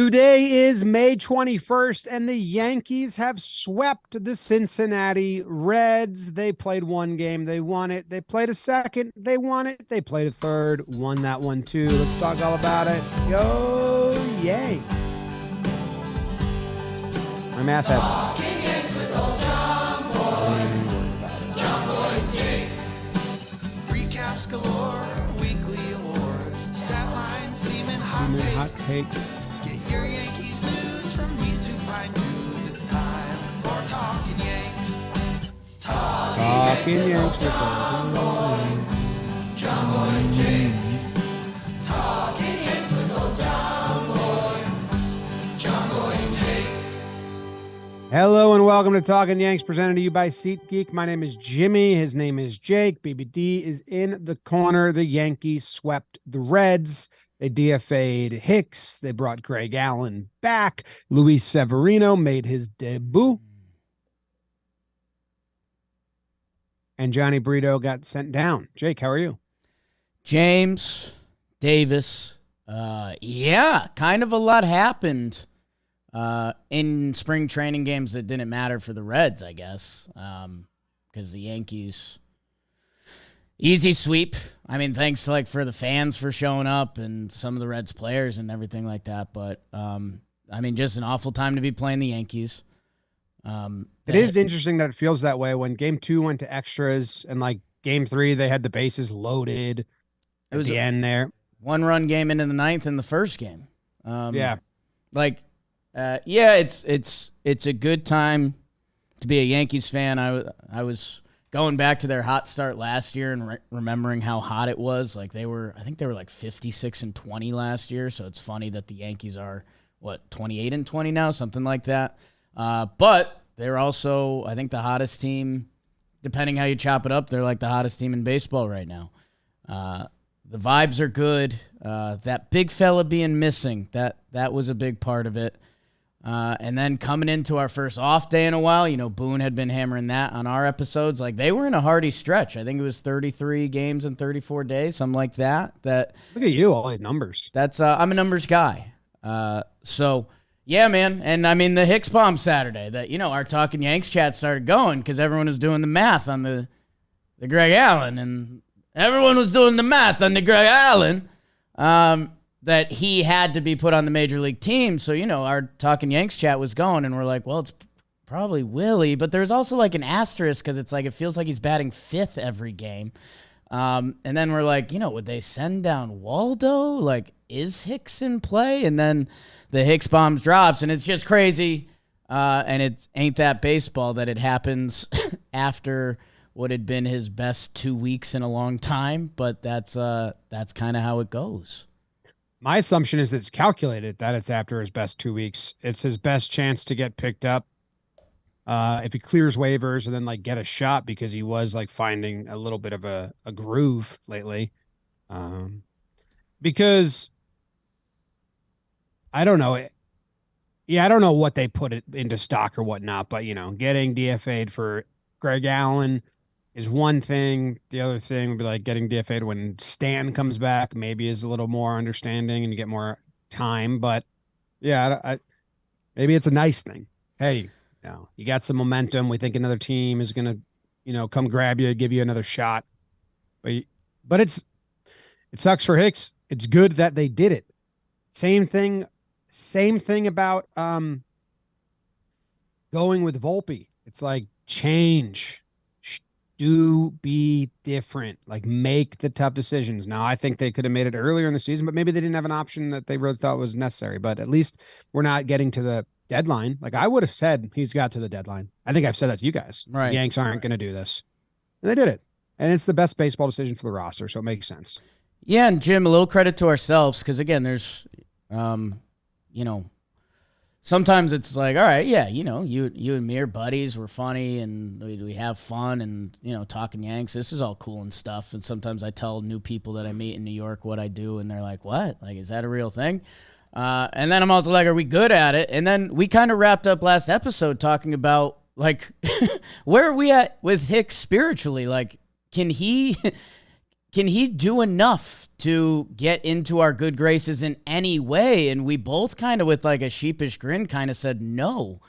Today is May 21st, and the Yankees have swept the Cincinnati Reds. They played one game. They won it. They played a second. They won it. They played a third. Won that one, too. Let's talk all about it. Go Yanks. My math head's Talkin' Yanks with old John Boy. John Boy and Jake. Recaps galore, weekly awards, stat lines, steaming hot takes. Get your Yankees news from these two fine dudes. It's time for Talkin' Yanks. Talkin' Yanks with old John Boy and Jake. Talkin' Yanks with old John Boy and Jake. Hello and welcome to Talkin' Yanks, presented to you by SeatGeek. My name is Jimmy. His name is Jake. BBD is in the corner. The Yankees swept the Reds. They DFA'd Hicks. They brought Greg Allen back. Luis Severino made his debut. And Johnny Brito got sent down. Jake, how are you? James, Davis. Kind of a lot happened in spring training games that didn't matter for the Reds, I guess, because the Yankees, easy sweep. I mean, thanks for the fans for showing up and some of the Reds players and everything like that. But, just an awful time to be playing the Yankees. It is interesting that it feels that way when game 2 went to extras and game 3, they had the bases loaded at the end there. 1-run game into the 9th in the first game. Yeah. It's a good time to be a Yankees fan. I was going back to their hot start last year and remembering how hot it was. I think they were 56-20 last year. So it's funny that the Yankees are 28-20 now, something like that. But they're also, I think, the hottest team. Depending how you chop it up, they're the hottest team in baseball right now. The vibes are good. That big fella being missing, that was a big part of it. And then coming into our first off day in a while, Boone had been hammering that on our episodes. They were in a hearty stretch. I think it was 33 games in 34 days, something like that. Look at you, all the numbers. That's I'm a numbers guy. So yeah, man. And the Hicks bomb Saturday that, our Talkin' Yanks chat started going because everyone was doing the math on the Greg Allen, and everyone was doing the math on the Greg Allen. That he had to be put on the major league team. So, our Talkin' Yanks chat was going, and we're like, well, it's probably Willie. But there's also an asterisk because it's it feels like he's batting 5th every game. And then we're like, would they send down Waldo? Is Hicks in play? And then the Hicks bomb drops, and it's just crazy. And it ain't that baseball that it happens after what had been his best 2 weeks in a long time. But that's kind of how it goes. My assumption is that it's calculated that it's after his best 2 weeks. It's his best chance to get picked up if he clears waivers and then get a shot, because he was finding a little bit of a groove lately. Because I don't know. I don't know what they put it into stock or whatnot, but getting DFA'd for Greg Allen is one thing. The other thing would be getting DFA'd when Stan comes back, maybe is a little more understanding and you get more time. But yeah, maybe it's a nice thing. Hey, you got some momentum. We think another team is going to, come grab you, give you another shot. But it sucks for Hicks. It's good that they did it. Same thing about going with Volpe. It's change. Do be different. Make the tough decisions. Now, I think they could have made it earlier in the season, but maybe they didn't have an option that they really thought was necessary. But at least we're not getting to the deadline. I would have said he's got to the deadline. I think I've said that to you guys. Right. The Yanks aren't going to do this. And they did it. And it's the best baseball decision for the roster, so it makes sense. Yeah, and Jim, a little credit to ourselves because, again, there's, sometimes it's all right, yeah, you and me are buddies. We're funny and we have fun and, Talkin' Yanks. This is all cool and stuff. And sometimes I tell new people that I meet in New York what I do, and they're like, what? Is that a real thing? And then I'm also like, are we good at it? And then we kind of wrapped up last episode talking about, where are we at with Hicks spiritually? Can he can he do enough to get into our good graces in any way? And we both kind of, with like a sheepish grin, kind of said no.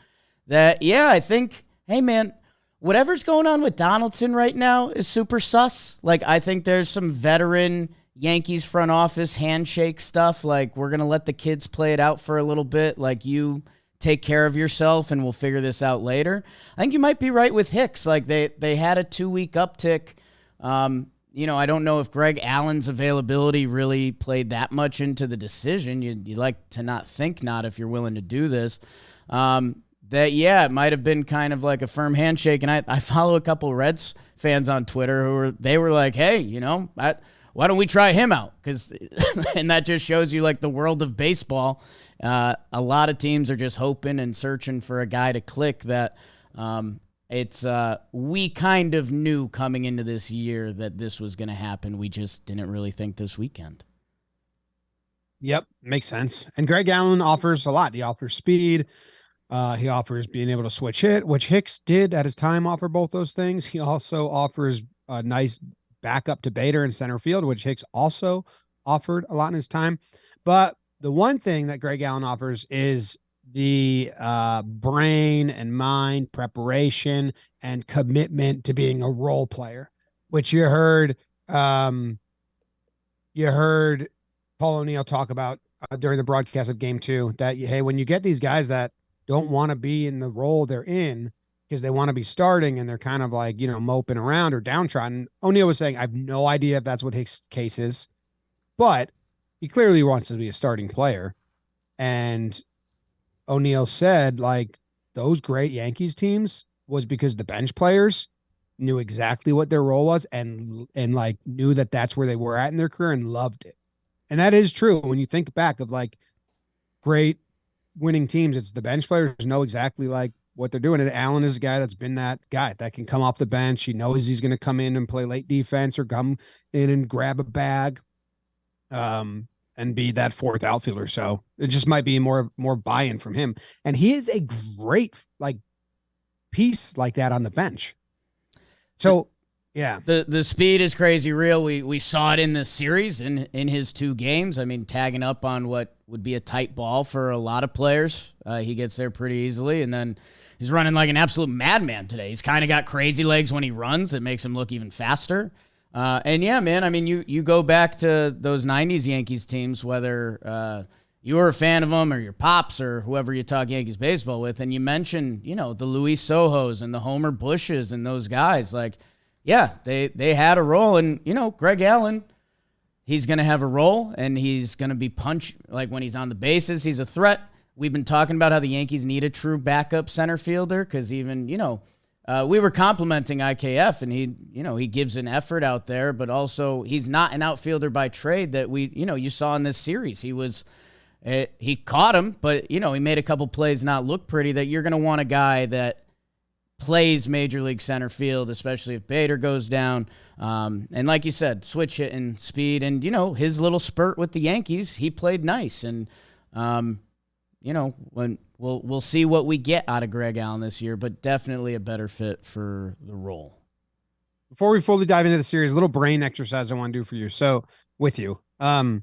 That, yeah, I think, hey, man, whatever's going on with Donaldson right now is super sus. Like, I think there's some veteran Yankees front office handshake stuff. Like, we're going to let the kids play it out for a little bit. Like, you take care of yourself and we'll figure this out later. I think you might be right with Hicks. Like, they had a 2-week uptick. I don't know if Greg Allen's availability really played that much into the decision. You'd like to not think not if you're willing to do this. It might have been kind of like a firm handshake. And I follow a couple Reds fans on Twitter they were like, hey, why don't we try him out? And that just shows you like the world of baseball. A lot of teams are just hoping and searching for a guy to click that. We kind of knew coming into this year that this was going to happen. We just didn't really think this weekend. Yep, makes sense. And Greg Allen offers a lot. He offers speed. He offers being able to switch hit, which Hicks did at his time offer both those things. He also offers a nice backup to Bader in center field, which Hicks also offered a lot in his time. But the one thing that Greg Allen offers is the brain and mind preparation and commitment to being a role player, which you heard Paul O'Neill talk about during the broadcast of game 2, that, hey, when you get these guys that don't want to be in the role they're in because they want to be starting and they're kind of like, moping around or downtrodden. O'Neill was saying, I have no idea if that's what Hicks' case is, but he clearly wants to be a starting player. And O'Neill said, like, those great Yankees teams was because the bench players knew exactly what their role was and like knew that that's where they were at in their career and loved it. And that is true. When you think back of like great winning teams, it's the bench players know exactly like what they're doing. And Allen is a guy that's been that guy that can come off the bench. He knows he's going to come in and play late defense or come in and grab a bag. And be that fourth outfielder. So it just might be more buy-in from him. And he is a great like piece like that on the bench. So yeah. The speed is crazy real. We saw it in the series in his 2 games. I mean, tagging up on what would be a tight ball for a lot of players. He gets there pretty easily. And then he's running like an absolute madman today. He's kind of got crazy legs when he runs. It makes him look even faster. And yeah, man, I mean, you go back to those 90s Yankees teams, whether you were a fan of them or your pops or whoever you talk Yankees baseball with, and you mentioned, the Luis Sohos and the Homer Bushes and those guys. Like, yeah, they had a role. And, Greg Allen, he's going to have a role, and he's going to be like when he's on the bases, he's a threat. We've been talking about how the Yankees need a true backup center fielder because even, we were complimenting IKF, and he gives an effort out there, but also he's not an outfielder by trade that you saw in this series. He caught him, but he made a couple plays not look pretty. That you're going to want a guy that plays major league center field, especially if Bader goes down. And like you said, switch it and speed, and his little spurt with the Yankees, he played nice, and when we'll see what we get out of Greg Allen this year, but definitely a better fit for the role. Before we fully dive into the series, a little brain exercise I want to do for you. So with you, when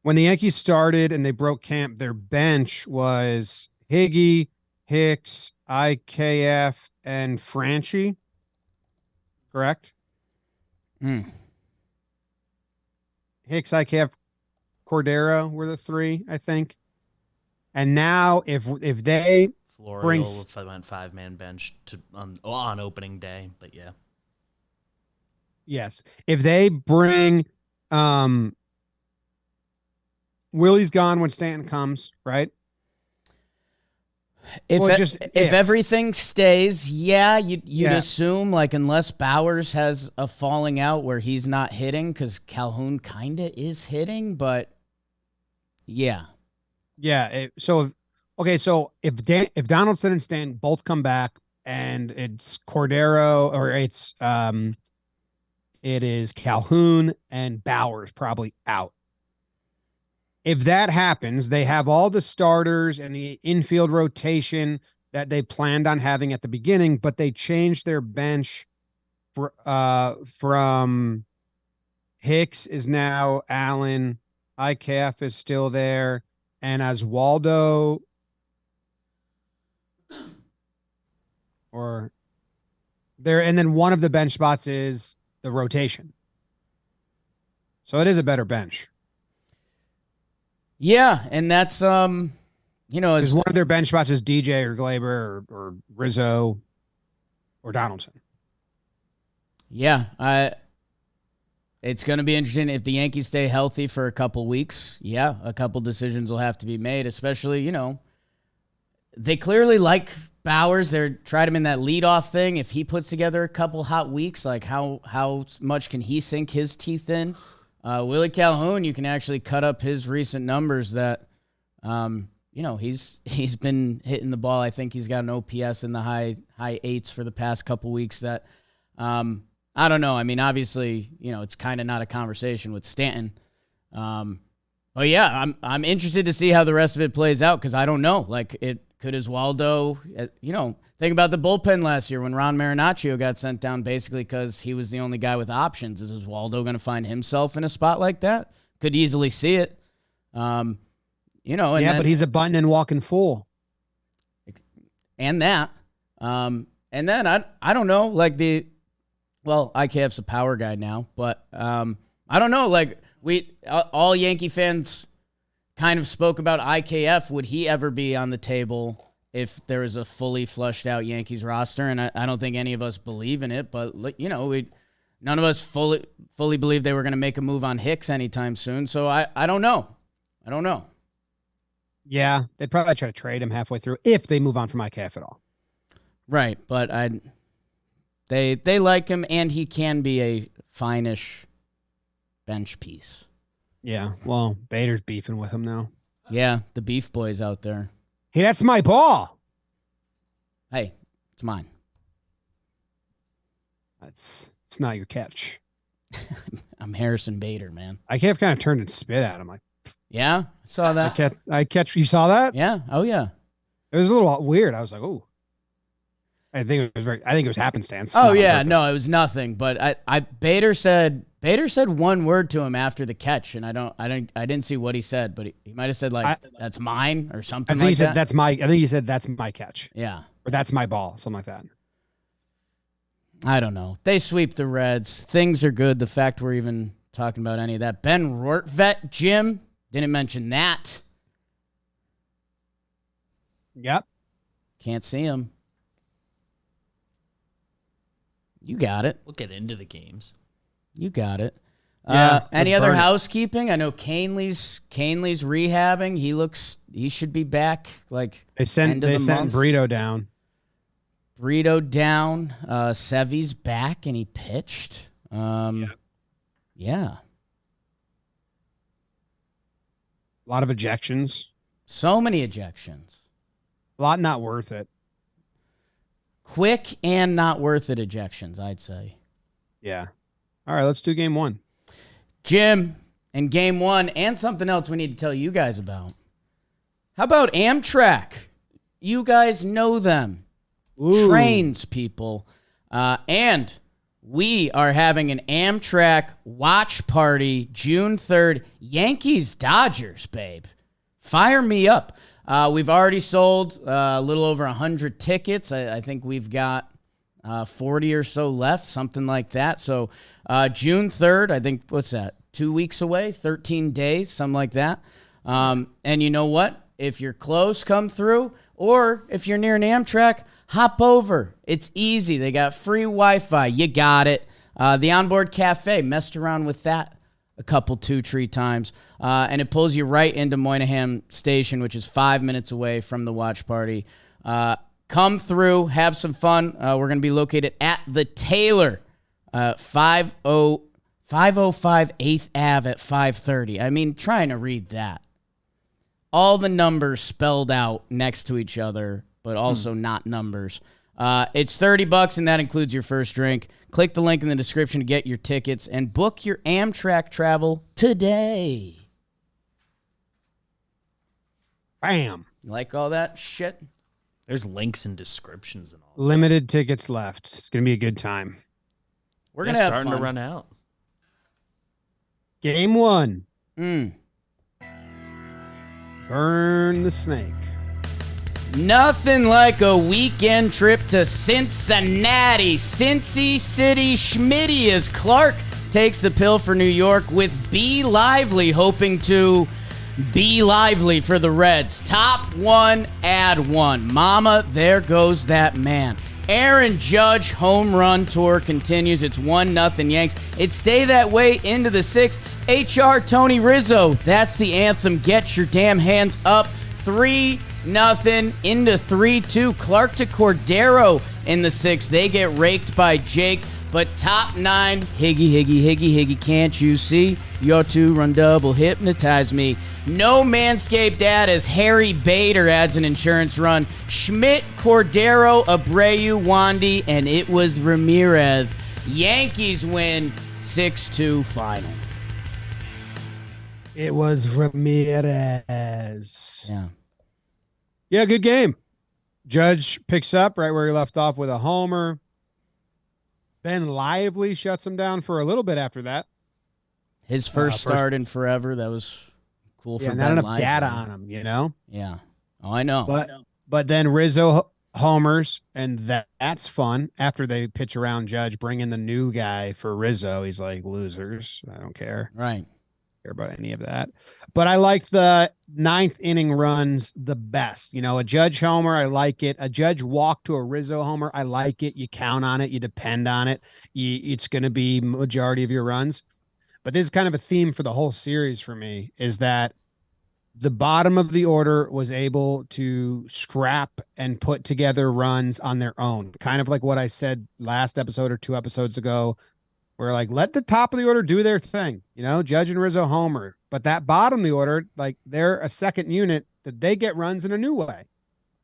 the Yankees started and they broke camp, their bench was Higgy, Hicks, IKF, and Franchi. Correct? Hicks, IKF, Cordero were the 3, I think. And now, if they Florio went 5-man bench on opening day, but yeah, yes, if they bring, Willie's gone when Stanton comes, right? If everything stays, you'd assume, like, unless Bowers has a falling out where he's not hitting, because Calhoun kind of is hitting, but yeah. Yeah. So if Donaldson and Stanton both come back and it's Cordero or it is Calhoun and Bowers probably out. If that happens, they have all the starters and the infield rotation that they planned on having at the beginning, but they changed their bench from Hicks is now Allen. IKF is still there. And as Waldo or there, and then one of the bench spots is the rotation. So it is a better bench. Yeah, and that's as one of their bench spots is DJ or Gleyber or Rizzo or Donaldson. Yeah, it's going to be interesting if the Yankees stay healthy for a couple weeks. Yeah, a couple decisions will have to be made, especially, they clearly like Bowers. They're tried him in that leadoff thing. If he puts together a couple hot weeks, like how much can he sink his teeth in? Willie Calhoun, you can actually cut up his recent numbers that, he's been hitting the ball. I think he's got an OPS in the high eights for the past couple weeks that, I don't know. I mean, obviously, it's kind of not a conversation with Stanton. But yeah, I'm interested to see how the rest of it plays out because I don't know. Like, it could Oswaldo, think about the bullpen last year when Ron Marinaccio got sent down basically because he was the only guy with options. Is Oswaldo going to find himself in a spot like that? Could easily see it. But he's a button and walking full. And that. And then I don't know, like IKF's a power guy now, but I don't know, like all Yankee fans kind of spoke about IKF. Would he ever be on the table if there was a fully flushed out Yankees roster? And I don't think any of us believe in it, but none of us fully believe they were going to make a move on Hicks anytime soon. So I don't know. Yeah, they'd probably try to trade him halfway through if they move on from IKF at all. Right, but they like him, and he can be a fine-ish bench piece. Yeah, well, Bader's beefing with him now. Yeah, the beef boys out there. Hey, that's my ball. Hey, it's mine. It's not your catch. I'm Harrison Bader, man. IKF kind of turned and spit at him. Like, yeah, I saw that. I catch. You saw that? Yeah. Oh, yeah. It was a little weird. I was like, oh. I think it was happenstance. Oh yeah, no, it was nothing. But Bader said one word to him after the catch, and I didn't see what he said, but he might have said that's mine or something. I think he said that's my. I think he said that's my catch. Yeah, or that's my ball, something like that. I don't know. They sweep the Reds. Things are good. The fact we're even talking about any of that. Ben Rortvedt, Jim didn't mention that. Yep. Can't see him. You got it. We'll get into the games. You got it. Yeah, any other housekeeping? I know Canley's rehabbing. He should be back. Like they sent Brito down. Sevy's back and he pitched. Yeah. A lot of ejections. So many ejections. A lot not worth it. Quick and not worth it ejections, I'd say. Yeah. All right, let's do game one. Jim, in game one, and something else we need to tell you guys about. How about Amtrak? You guys know them. Ooh. Trains, people. And we are having an Amtrak watch party June 3rd. Yankees Dodgers, babe. Fire me up. We've already sold a little over 100 tickets. I think we've got 40 or so left, something like that. So June 3rd, I think, what's that, 2 weeks away, 13 days, something like that. And you know what? If you're close, come through. Or if you're near an Amtrak, hop over. It's easy. They got free Wi-Fi. You got it. The onboard cafe, messed around with that a couple 2-3 times. And it pulls you right into Moynihan Station, which is 5 minutes away from the watch party. Come through, have some fun. We're going to be located at the Taylor, 505 8th Ave at 5:30. I mean, trying to read that. All the numbers spelled out next to each other, but also not numbers. It's $30, and that includes your first drink. Click the link in the description to get your tickets and book your Amtrak travel today. Bam. You like all that shit? There's links and descriptions and all. Limited tickets left. It's going to be a good time. We're going to have starting fun. to run out. Game 1. Mm. Burn the snake. Nothing like a weekend trip to Cincinnati. Cincy City Schmitty as Clarke takes the pill for New York with B. Lively hoping to be lively for the Reds. Top 1, add 1. Mama, there goes that man. Aaron Judge home run tour continues. It's 1-0 Yanks. It stay that way into the 6th. HR Tony Rizzo, that's the anthem. Get your damn hands up. 3-0 into 3-2. Clarke to Cordero in the 6th. They get raked by Jake. But top 9, Higgy, can't you see? Your 2-run double hypnotize me. No Manscaped ad as Harry Bader adds an insurance run. Schmidt, Cordero, Abreu, Wandy, and it was Ramirez. Yankees win 6-2 final. It was Ramirez. Yeah. Yeah, good game. Judge picks up right where he left off with a homer. Ben Lively shuts him down for a little bit after that. His first start in forever. That was cool for not Ben enough Lively. data on him, you know? Yeah. Oh, I know. But then Rizzo homers, and that's fun. After they pitch around Judge, bring in the new guy for Rizzo. He's like, losers. I don't care. Right. Care about any of that. But I like the 9th inning runs the best. You know, a Judge homer, I like it. A Judge walk to a Rizzo homer, I like it. You count on it. You depend on it. It's going to be majority of your runs. But this is kind of a theme for the whole series for me, is that the bottom of the order was able to scrap and put together runs on their own. Kind of like what I said last episode or 2 episodes ago, where like, let the top of the order do their thing, you know, Judge and Rizzo homer. But that bottom of the order, like they're a second unit that they get runs in a new way.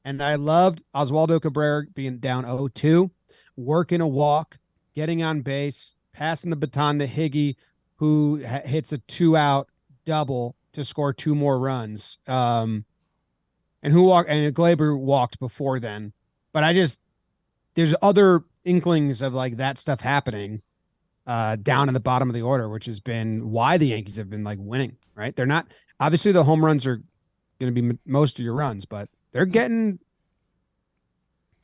And I loved Oswaldo Cabrera being down 0-2, working a walk, getting on base, passing the baton to Higgy, who hits a 2-out double to score 2 more runs. And Gleyber walked before then. But there's other inklings of like that stuff happening down in the bottom of the order, which has been why the Yankees have been like winning, right? They're not, obviously the home runs are going to be most of your runs, but they're getting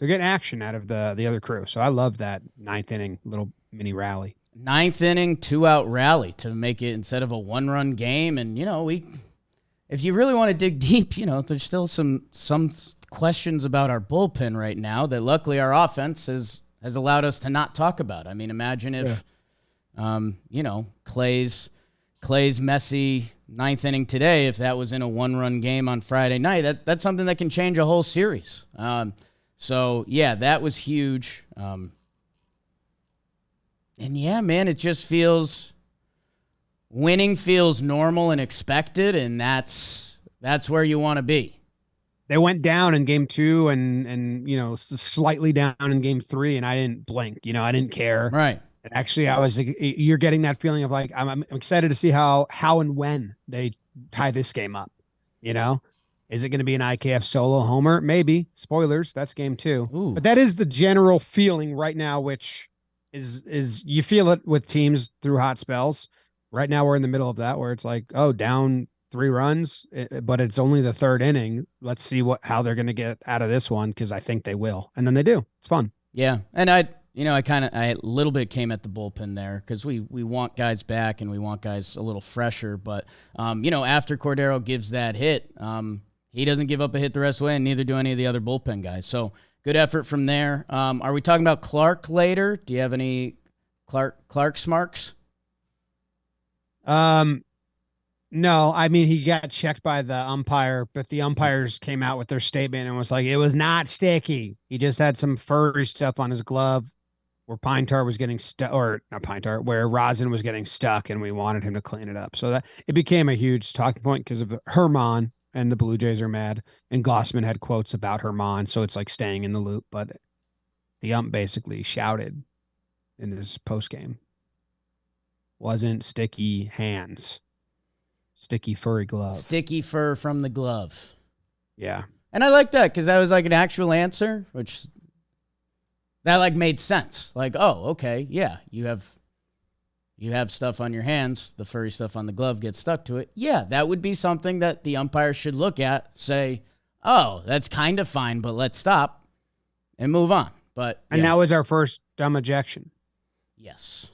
action out of the other crew. So I love that 9th inning little mini rally. 9th inning, 2-out rally to make it instead of a 1-run game. And, you know, if you really want to dig deep, you know, there's still some questions about our bullpen right now that luckily our offense has allowed us to not talk about. I mean, imagine if, you know, Clay's messy 9th inning today, if that was in a 1-run game on Friday night, that's something that can change a whole series. So, yeah, that was huge. And, yeah, man, it just winning feels normal and expected, and that's where you want to be. They went down in game 2 and you know, slightly down in game 3, and I didn't blink. You know, I didn't care. Right. And actually, you're getting that feeling of like, I'm excited to see how and when they tie this game up. You know, is it going to be an IKF solo homer? Maybe. Spoilers. That's game 2. Ooh. But that is the general feeling right now, which is you feel it with teams through hot spells. Right now, we're in the middle of that where it's like, oh, down 3 runs, but it's only the 3rd inning. Let's see how they're going to get out of this one, because I think they will. And then they do. It's fun. Yeah. And I a little bit came at the bullpen there because we want guys back and we want guys a little fresher. But, you know, after Cordero gives that hit, he doesn't give up a hit the rest of the way, and neither do any of the other bullpen guys. So good effort from there. Are we talking about Clarke later? Do you have any Clarke smarks? No, I mean, he got checked by the umpire, but the umpires came out with their statement and was like, it was not sticky. He just had some furry stuff on his glove where pine tar was getting stuck, or not pine tar, where rosin was getting stuck, and we wanted him to clean it up. So that it became a huge talking point because of Herman, and the Blue Jays are mad, and Gossman had quotes about Herman. So it's like staying in the loop, but the ump basically shouted in his post game, wasn't sticky hands. Sticky furry glove. Sticky fur from the glove. Yeah. And I like that because that was like an actual answer, which that like made sense. Like, oh, okay, yeah, you have you have stuff on your hands, the furry stuff on the glove gets stuck to it. Yeah, that would be something that the umpire should look at, say, oh, that's kind of fine, but let's stop and move on. But And that was our first dumb ejection. yes.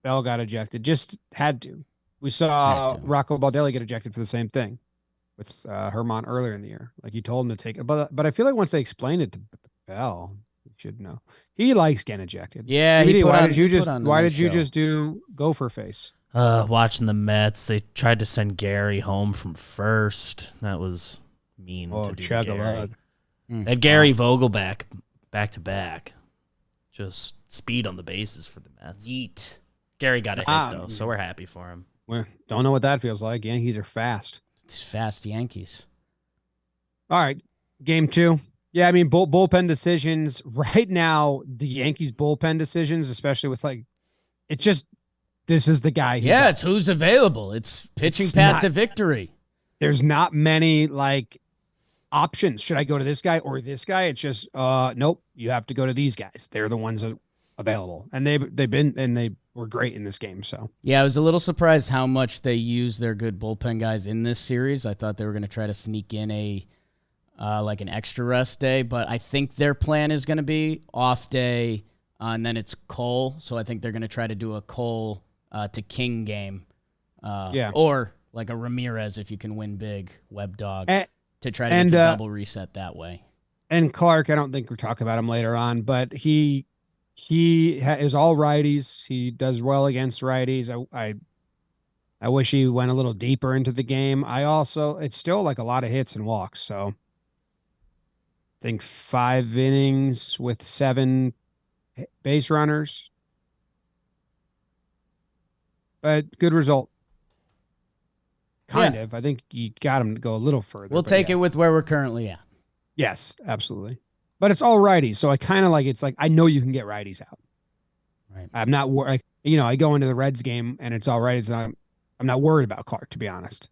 Bell got ejected. Just had to. We saw Rocco Baldelli get ejected for the same thing with Herman earlier in the year. Like, he told him to take it. But I feel like once they explained it to Bell, he should know. He likes getting ejected. Yeah, why did you just do gopher face? Watching the Mets, they tried to send Gary home from first. That was mean to do to Gary. Had Gary Vogel back to back. Just speed on the bases for the Mets. Yeet. Gary got a hit, though, so we're happy for him. Well, don't know what that feels like. Yankees are fast. These fast Yankees. All right, game 2. Yeah, I mean, bullpen decisions. Right now, the Yankees bullpen decisions, especially with, like, it's just, this is the guy. Yeah, it's who's available. It's pitching path to victory. There's not many, like, options. Should I go to this guy or this guy? It's just, nope, you have to go to these guys. They're the ones that are available. And they were great in this game. So yeah, I was a little surprised how much they used their good bullpen guys in this series. I thought they were going to try to sneak in like an extra rest day, but I think their plan is going to be off day, and then it's Cole. So I think they're going to try to do a Cole to King game, or like a Ramirez if you can win big, Web Dog, to try to get the double reset that way. And Clarke, I don't think we'll talk about him later on, but he is all righties. He does well against righties. I wish he went a little deeper into the game. It's still like a lot of hits and walks. So I think 5 innings with 7 base runners, but good result. Kind of. I think you got him to go a little further. We'll take it with where we're currently at. Yes, absolutely. But it's all righties, so I kind of like, it's like, I know you can get righties out. Right. I'm not worried. I go into the Reds game and it's all righties, and I'm not worried about Clarke, to be honest.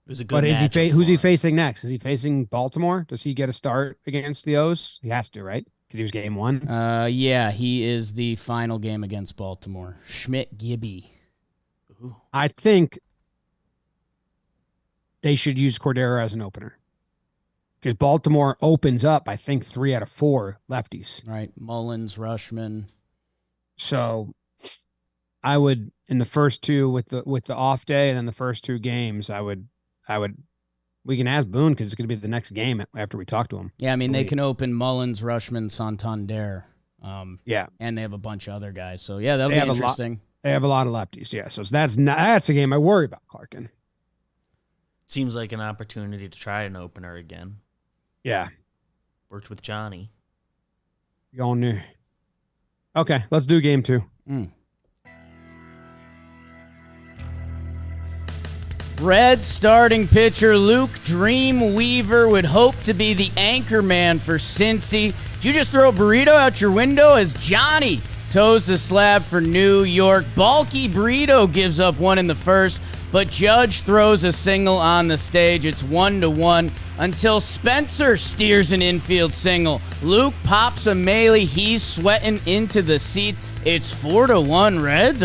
It was a good matchup. Who's he facing next? Is he facing Baltimore? Does he get a start against the O's? He has to, right? Because he was game 1. Yeah, he is the final game against Baltimore. Schmidt Gibby. Ooh. I think they should use Cordero as an opener. Because Baltimore opens up, I think, 3 out of 4 lefties. Right. Mullins, Rushman. So I would, in the first 2 with the off day, and then the first 2 games, we can ask Boone because it's going to be the next game after we talk to him. Yeah, I mean, they can open Mullins, Rushman, Santander. Yeah. And they have a bunch of other guys. So, yeah, that'll be interesting. They have a lot of lefties, yeah. So that's a game I worry about Clarke in. Seems like an opportunity to try an opener again. Yeah. Worked with Johnny. Going there. Okay, let's do game 2. Red starting pitcher Luke Dreamweaver would hope to be the anchor man for Cincy. Did you just throw a burrito out your window as Johnny toes the slab for New York? Bulky Burrito gives up 1 in the first, but Judge throws a single on the stage. It's 1-1 until Spencer steers an infield single. Luke pops a melee. He's sweating into the seats. It's 4-1 Reds.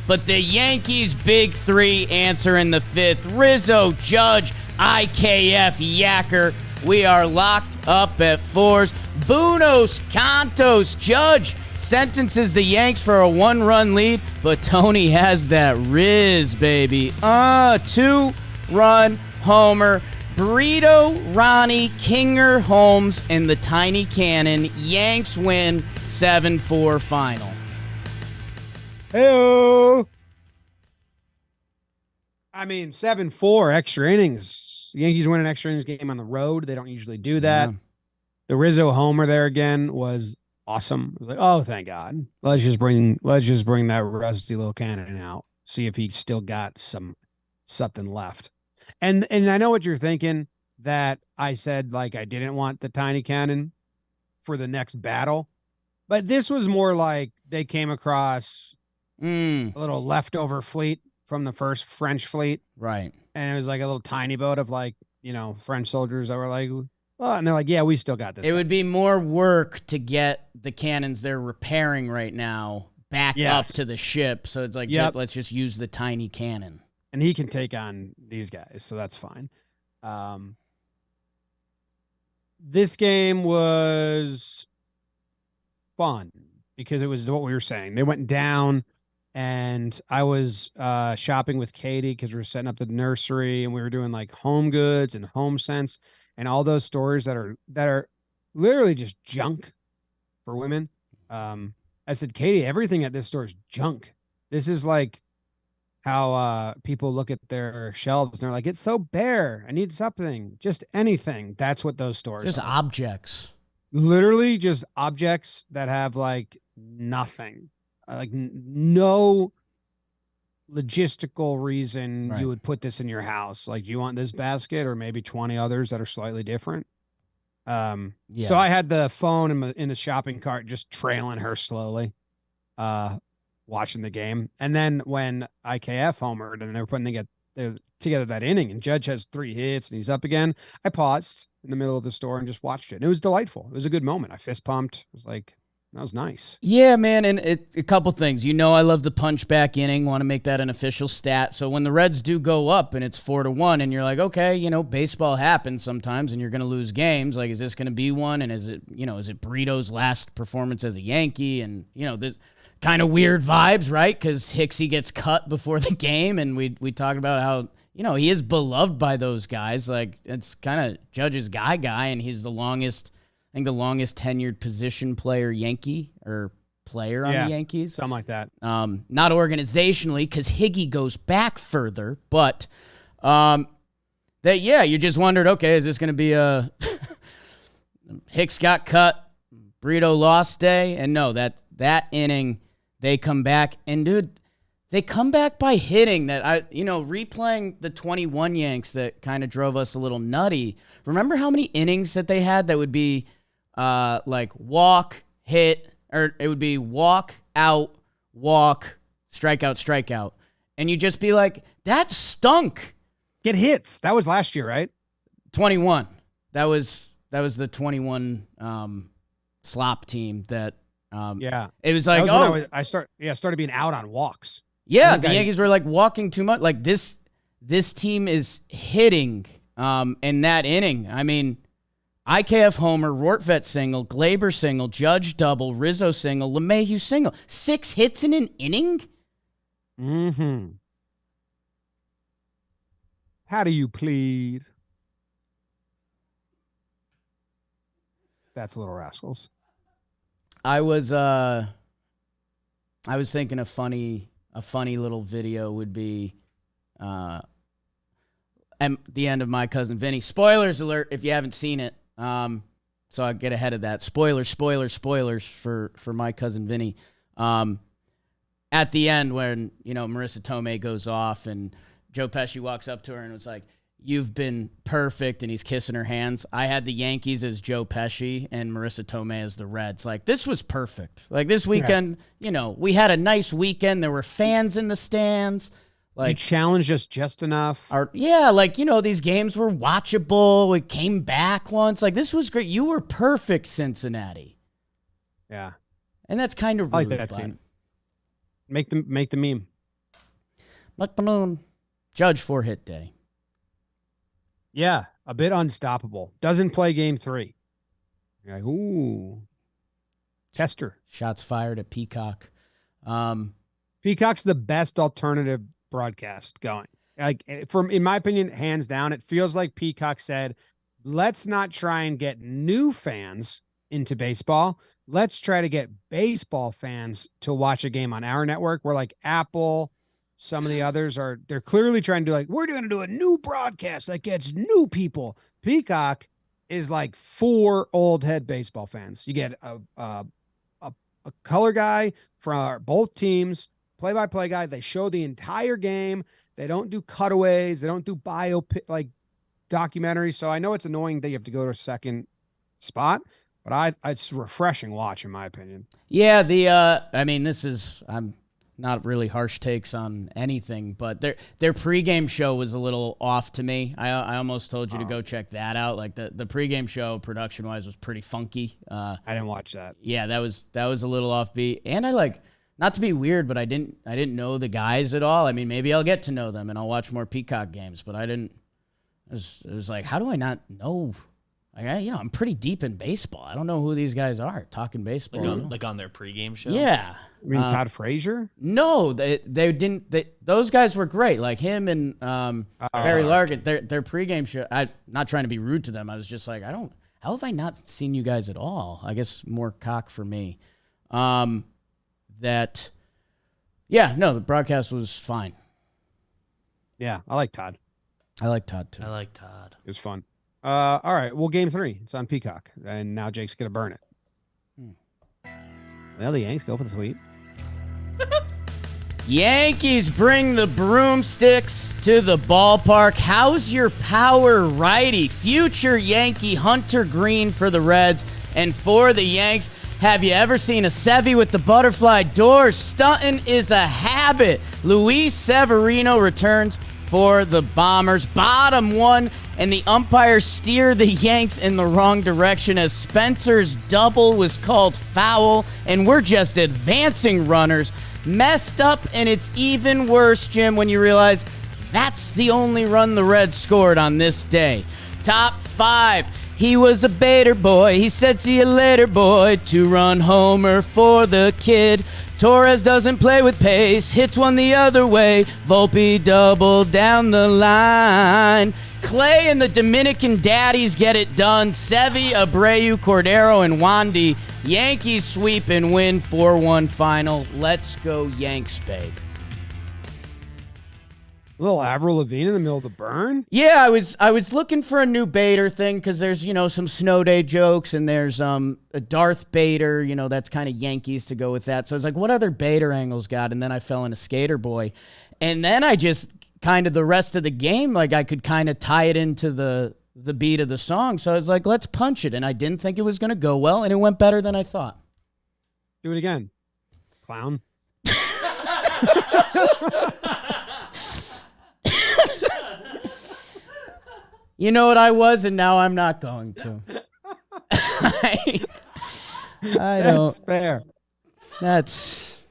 But the Yankees' big 3 answer in the 5th. Rizzo, Judge, IKF, Yacker. We are locked up at 4s. Buenos Cantos, Judge sentences the Yanks for a 1-run lead, but Tony has that Riz, baby. 2-run homer. Burrito, Ronnie, Kinger, Holmes, and the Tiny Cannon. Yanks win 7-4 final. Hey-o. I mean, 7-4 extra innings. The Yankees win an extra innings game on the road. They don't usually do that. Yeah. The Rizzo homer there again was awesome. It was like, oh, thank God. Let's just bring that rusty little cannon out. See if he's still got something left. And I know what you're thinking, that I said, like, I didn't want the tiny cannon for the next battle. But this was more like they came across a little leftover fleet from the first French fleet. Right. And it was like a little tiny boat of, like, French soldiers that were like, oh, and they're like, yeah, we still got this. It would be more work to get the cannons they're repairing right now back up to the ship. So it's like, let's just use the tiny cannon. And he can take on these guys, so that's fine. This game was fun because it was what we were saying. They went down, and I was shopping with Katie because we were setting up the nursery, and we were doing like Home Goods and Home Sense and all those stores that are literally just junk for women. I said, Katie, everything at this store is junk. This is like how people look at their shelves and they're like, it's so bare. I need something, just anything. That's what those stores just are. Objects. Literally just objects that have like nothing, like no logistical reason you would put this in your house. Like, do you want this basket or maybe 20 others that are slightly different? So I had the phone in the shopping cart, just trailing her slowly, watching the game. And then when IKF homered and they were putting together that inning and Judge has 3 hits and he's up again, I paused in the middle of the store and just watched it. And it was delightful. It was a good moment. I fist pumped. It was like, that was nice. Yeah, man. And a couple things. I love the punch back inning. Want to make that an official stat. So when the Reds do go up and it's 4-1 and you're like, okay, baseball happens sometimes and you're going to lose games. Like, is this going to be one? And is it Burrito's last performance as a Yankee? And, this kind of weird vibes, right? Because Hicksy gets cut before the game. And we talked about how, he is beloved by those guys. Like, it's kind of Judge's guy. And he's the longest tenured position player Yankee or player on the Yankees. Something like that. Not organizationally, because Higgy goes back further, but you just wondered, okay, is this going to be a Hicks got cut, Burrito lost day? And no, that inning, they come back. And, dude, they come back by hitting that, replaying the 21 Yanks that kind of drove us a little nutty. Remember how many innings that they had that would be like walk, hit, or it would be walk, out, walk, strikeout. And you just be like, that stunk. Get hits. That was last year, right? 21. That was the 21 slop team that it was like, I started being out on walks. Yeah, the Yankees were like walking too much. Like this team is hitting in that inning. I mean, IKF homer, Rortvedt single, Gleyber single, Judge double, Rizzo single, LeMahieu single. 6 hits in an inning? Mm-hmm. How do you plead? That's Little Rascals. I was thinking a funny little video would be at the end of My Cousin Vinny. Spoilers alert if you haven't seen it. So I get ahead of that. Spoilers for My Cousin Vinny. At the end when, Marissa Tomei goes off and Joe Pesci walks up to her and was like, "You've been perfect," and he's kissing her hands. I had the Yankees as Joe Pesci and Marissa Tomei as the Reds. Like, this was perfect. Like, this weekend, we had a nice weekend. There were fans in the stands. Like, you challenged us just enough. These games were watchable. We came back once. Like, this was great. You were perfect, Cincinnati. Yeah. And that's kind of rude. I like that scene. Make the meme. Like the moon. Judge 4-hit day. Yeah, a bit unstoppable. Doesn't play game 3. You're like, ooh. Tester. Shots fired at Peacock. Peacock's the best alternative broadcast going. Like, in my opinion, hands down, it feels like Peacock said, let's not try and get new fans into baseball. Let's try to get baseball fans to watch a game on our network. We're like Apple. Some of the others they're clearly trying to do, like, we're going to do a new broadcast that gets new people. Peacock is like 4 old head baseball fans. You get a color guy for both teams, play-by-play guy. They show the entire game. They don't do cutaways. They don't do biopic documentaries. So I know it's annoying that you have to go to a second spot, but it's a refreshing watch in my opinion. Yeah, I'm not really harsh takes on anything, but their pregame show was a little off to me. I almost told you to go check that out. Like the pregame show production wise was pretty funky. I didn't watch that. Yeah, that was a little offbeat. And I like not to be weird, but I didn't know the guys at all. I mean, maybe I'll get to know them and I'll watch more Peacock games, but I didn't. It was like, how do I not know? I'm pretty deep in baseball. I don't know who these guys are talking baseball. Like on their pregame show? Yeah. I mean, Todd Frazier? No, they didn't. Those guys were great. Like him and Barry Larkin, their pregame show. I'm not trying to be rude to them. I was just like, how have I not seen you guys at all? I guess more cock for me. The broadcast was fine. Yeah, I like Todd. I like Todd too. I like Todd. It was fun. All right. Well, game 3. It's on Peacock. And now Jake's going to burn it. Well, the Yanks go for the sweep. Yankees bring the broomsticks to the ballpark. How's your power righty? Future Yankee Hunter Green for the Reds. And for the Yanks, have you ever seen a Sevy with the butterfly doors? Stunting is a habit. Luis Severino returns for the Bombers. Bottom 1, and the umpires steer the Yanks in the wrong direction as Spencer's double was called foul, and we're just advancing runners. Messed up, and it's even worse, Jim, when you realize that's the only run the Reds scored on this day. Top 5. He was a baiter boy. He said, see you later, boy. 2-run homer for the kid. Torres doesn't play with pace. Hits one the other way. Volpe double down the line. Clay and the Dominican daddies get it done. Sevy, Abreu, Cordero, and Wandy. Yankees sweep and win 4-1 final. Let's go Yanks, babe. A little Avril Lavigne in the middle of the burn? Yeah, I was looking for a new Bader thing because there's, some snow day jokes and there's a Darth Bader, that's kind of Yankees to go with that. So I was like, what other Bader angles got? And then I fell into Skater Boy. And then I just kind of the rest of the game, like I could kind of tie it into the beat of the song. So I was like, let's punch it. And I didn't think it was going to go well, and it went better than I thought. Do it again. Clown. You know what I was, and now I'm not going to. I don't. That's fair. That's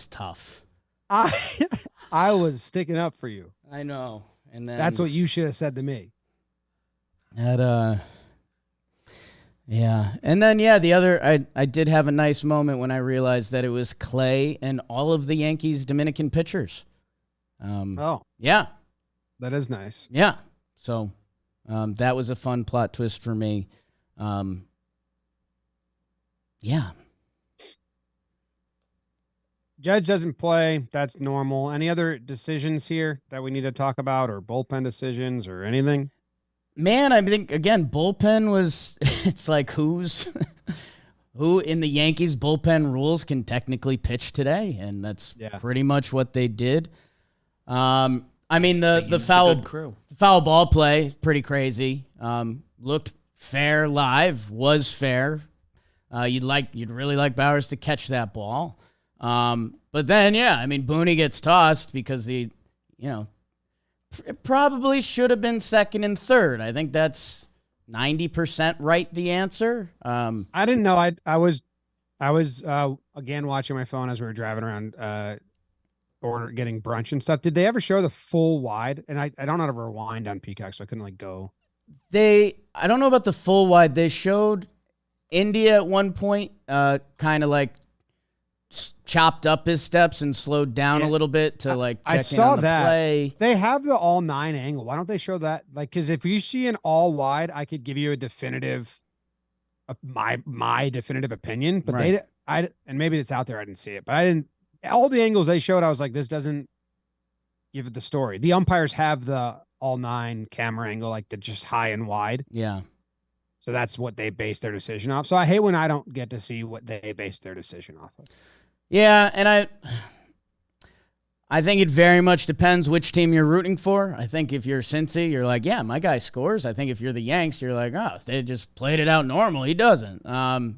tough. I was sticking up for you. I know. And then that's what you should have said to me. Yeah. And then, the other, I did have a nice moment when I realized that it was Clay and all of the Yankees' Dominican pitchers. Yeah. That is nice. Yeah. So that was a fun plot twist for me. Yeah. Judge doesn't play. That's normal. Any other decisions here that we need to talk about, or bullpen decisions or anything? Man, I think, again, bullpen was, it's like who in the Yankees bullpen rules can technically pitch today, and that's pretty much what they did. I mean, the foul ball play, pretty crazy. Looked fair live, was fair. You'd really like Bowers to catch that ball. But then, Boone gets tossed because it probably should have been second and third. I think that's 90% right, the answer. I didn't know. I was again watching my phone as we were driving around or getting brunch and stuff. Did they ever show the full wide? And I don't know how to rewind on Peacock, so I couldn't go. I don't know about the full wide. They showed India at one point, kind of like chopped up his steps and slowed down a little bit to check I in saw on the that play. They have the all 9 angle. Why don't they show that? Because if you see an all wide, I could give you a definitive, my definitive opinion. But right. And maybe it's out there. I didn't see it, but I didn't. All the angles they showed, I was like, this doesn't give it the story. The umpires have the all 9 camera angle, like the just high and wide. Yeah. So that's what they base their decision off. So I hate when I don't get to see what they base their decision off of. Yeah, and I think it very much depends which team you're rooting for. I think if you're Cincy, you're like, yeah, my guy scores. I think if you're the Yanks, you're like, oh, they just played it out normal. He doesn't. I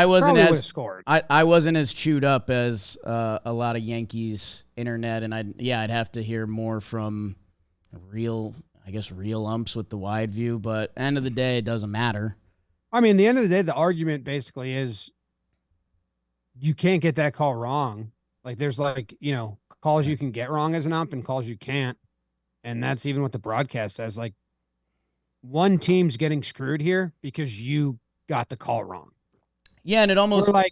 wasn't as scored. I wasn't as chewed up as a lot of Yankees internet, and I'd have to hear more from real umps with the wide view. But end of the day, it doesn't matter. I mean, the end of the day, the argument basically is you can't get that call wrong. Like there's like, calls you can get wrong as an ump and calls you can't. And that's even what the broadcast says. Like one team's getting screwed here because you got the call wrong. Yeah, and it almost was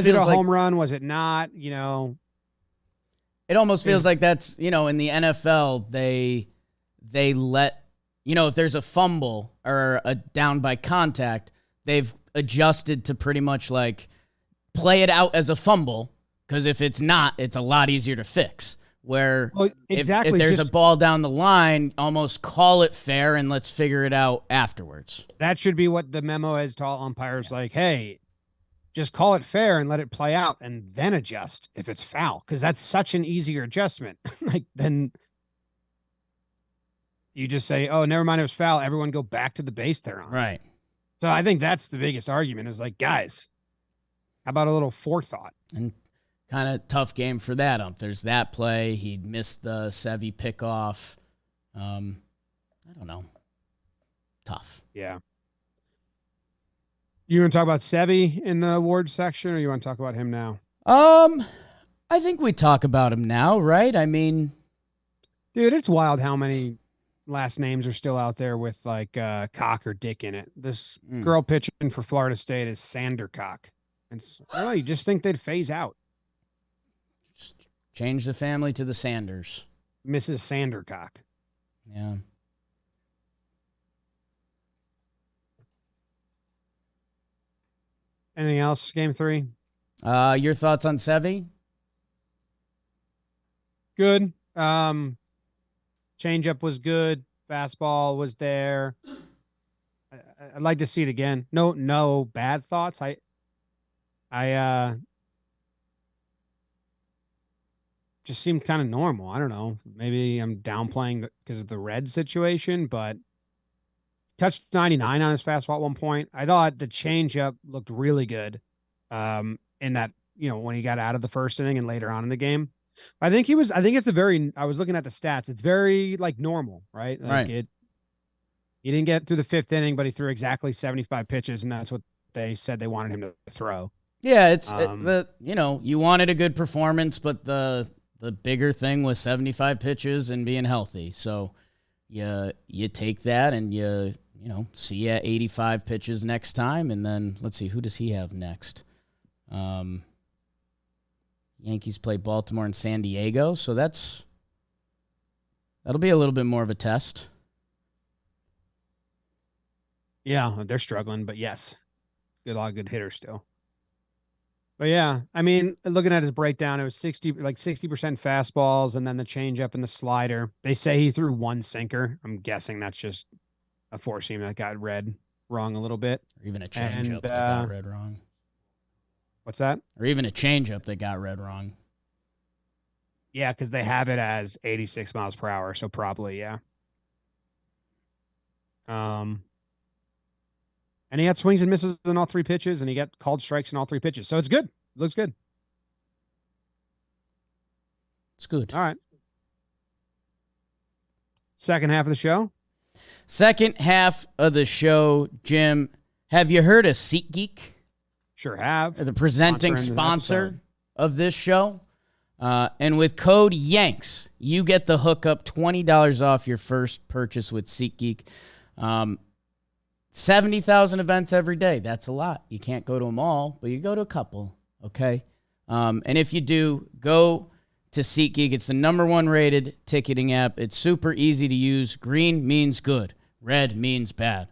it a feels home run? Was it not? It almost feels like that's, in the NFL, they let, if there's a fumble or a down by contact, they've adjusted to pretty much like play it out as a fumble, because if it's not, it's a lot easier to fix. Where exactly, if there's a ball down the line, almost call it fair and let's figure it out afterwards. That should be what the memo is to all umpires. Like, hey, just call it fair and let it play out and then adjust if it's foul, because that's such an easier adjustment. Like then you just say, oh, never mind, it was foul. Everyone go back to the base they're on. Right. So I think that's the biggest argument is like, guys, how about a little forethought? And kind of tough game for that ump. There's that play. He missed the Sevy pickoff. I don't know. Tough. Yeah. You want to talk about Sevy in the awards section, or you want to talk about him now? I think we talk about him now, right? I mean, dude, it's wild how many last names are still out there with like Cock or Dick in it. This girl pitching for Florida State is Sandercock. And I don't know, you just think they'd phase out. Just change the family to the Sanders. Mrs. Sandercock. Yeah. Anything else, game 3? Your thoughts on Sevy? Good. Changeup was good. Fastball was there. I'd like to see it again. No bad thoughts. I just seemed kind of normal. I don't know. Maybe I'm downplaying because of the red situation, but touched 99 on his fastball at one point. I thought the changeup looked really good in that, when he got out of the first inning and later on in the game. I think I was looking at the stats. It's very like normal, right? Like right. He didn't get through the 5th inning, but he threw exactly 75 pitches, and that's what they said they wanted him to throw. Yeah, it's you wanted a good performance, but the bigger thing was 75 pitches and being healthy. So you take that and you see you at 85 pitches next time, and then let's see, who does he have next? Yankees play Baltimore and San Diego, so that'll be a little bit more of a test. Yeah, they're struggling, but yes, a lot of good hitters still. But yeah, I mean, looking at his breakdown, it was 60% fastballs and then the changeup and the slider. They say he threw one sinker. I'm guessing that's just a four-seam that got read wrong a little bit. Or even a changeup that got read wrong. What's that? Or even a changeup that got read wrong. Yeah, because they have it as 86 miles per hour, so probably, yeah. And he had swings and misses in all 3 pitches, and he got called strikes in all 3 pitches. So it's good. It looks good. It's good. All right. Second half of the show. Second half of the show, Jim. Have you heard of SeatGeek? Sure have. The presenting sponsor of this show. And with code YANKS, you get the hookup, $20 off your first purchase with SeatGeek. 70,000 events every day. That's a lot. You can't go to them all, but you go to a couple, okay? And if you do, go to SeatGeek. It's the #1 rated ticketing app. It's super easy to use. Green means good. Red means bad.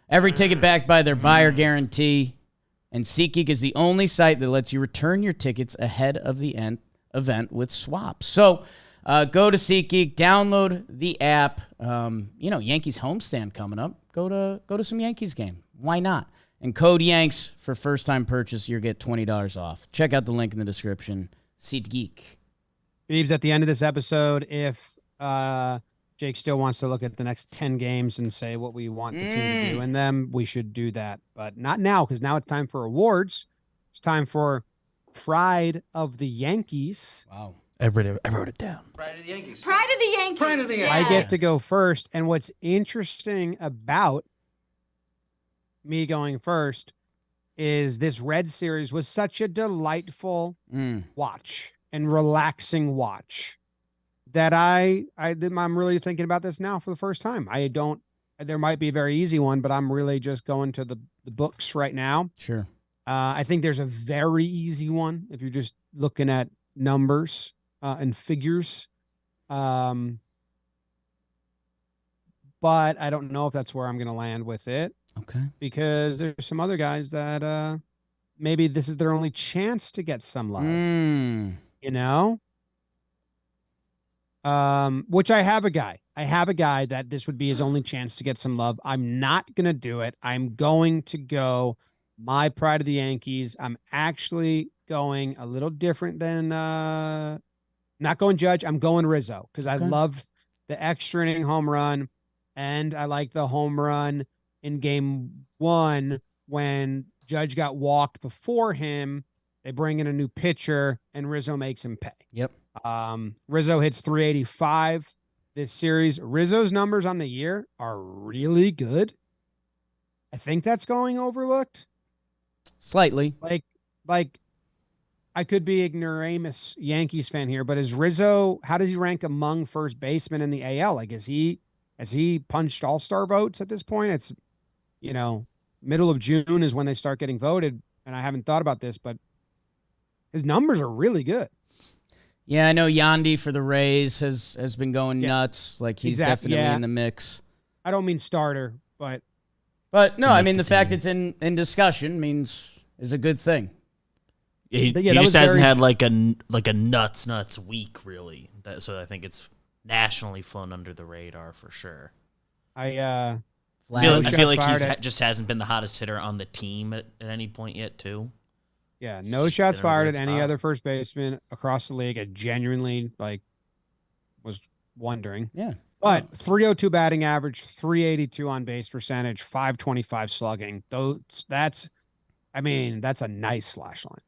Every ticket backed by their buyer guarantee. And SeatGeek is the only site that lets you return your tickets ahead of the event with swaps. So go to SeatGeek, download the app. Yankees homestand coming up. Go to some Yankees game. Why not? And code YANKS for first-time purchase, you'll get $20 off. Check out the link in the description. SeatGeek. Beebs, at the end of this episode, if Jake still wants to look at the next 10 games and say what we want the team to do in them, we should do that. But not now, because now it's time for awards. It's time for Pride of the Yankees. Wow. I wrote it down. Pride of the Yankees. Pride of the Yankees. Pride of the Yankees. I get to go first. And what's interesting about me going first is this Red Series was such a delightful watch and relaxing watch that I'm really thinking about this now for the first time. There might be a very easy one, but I'm really just going to the books right now. Sure. I think there's a very easy one if you're just looking at numbers and figures. But I don't know if that's where I'm going to land with it. Okay. Because there's some other guys that maybe this is their only chance to get some love. You know? Which I have a guy. That this would be his only chance to get some love. I'm not going to do it. I'm going to go my pride of the Yankees. I'm actually going a little different than not going Judge. I'm going Rizzo because I love the extra inning home run, and I like the home run in game 1 when Judge got walked before him. They bring in a new pitcher, and Rizzo makes him pay. Yep. Rizzo hits 385 this series. Rizzo's numbers on the year are really good. I think that's going overlooked. Slightly. Like I could be ignoramus Yankees fan here, but is Rizzo, how does he rank among first basemen in the AL? Like, has he punched all-star votes at this point? It's, middle of June is when they start getting voted, and I haven't thought about this, but his numbers are really good. Yeah, I know Yandy for the Rays has been going nuts. Like, he's definitely in the mix. I don't mean starter, but no, I mean the fact it's in discussion is a good thing. He just hasn't had like a nuts week really. So I think it's nationally flown under the radar for sure. Flag. I feel like he just hasn't been the hottest hitter on the team at any point yet, too. Yeah, no shots fired at any other first baseman across the league. I genuinely was wondering. Yeah. But 302 batting average, 382 on base percentage, 525 slugging. That's a nice slash line.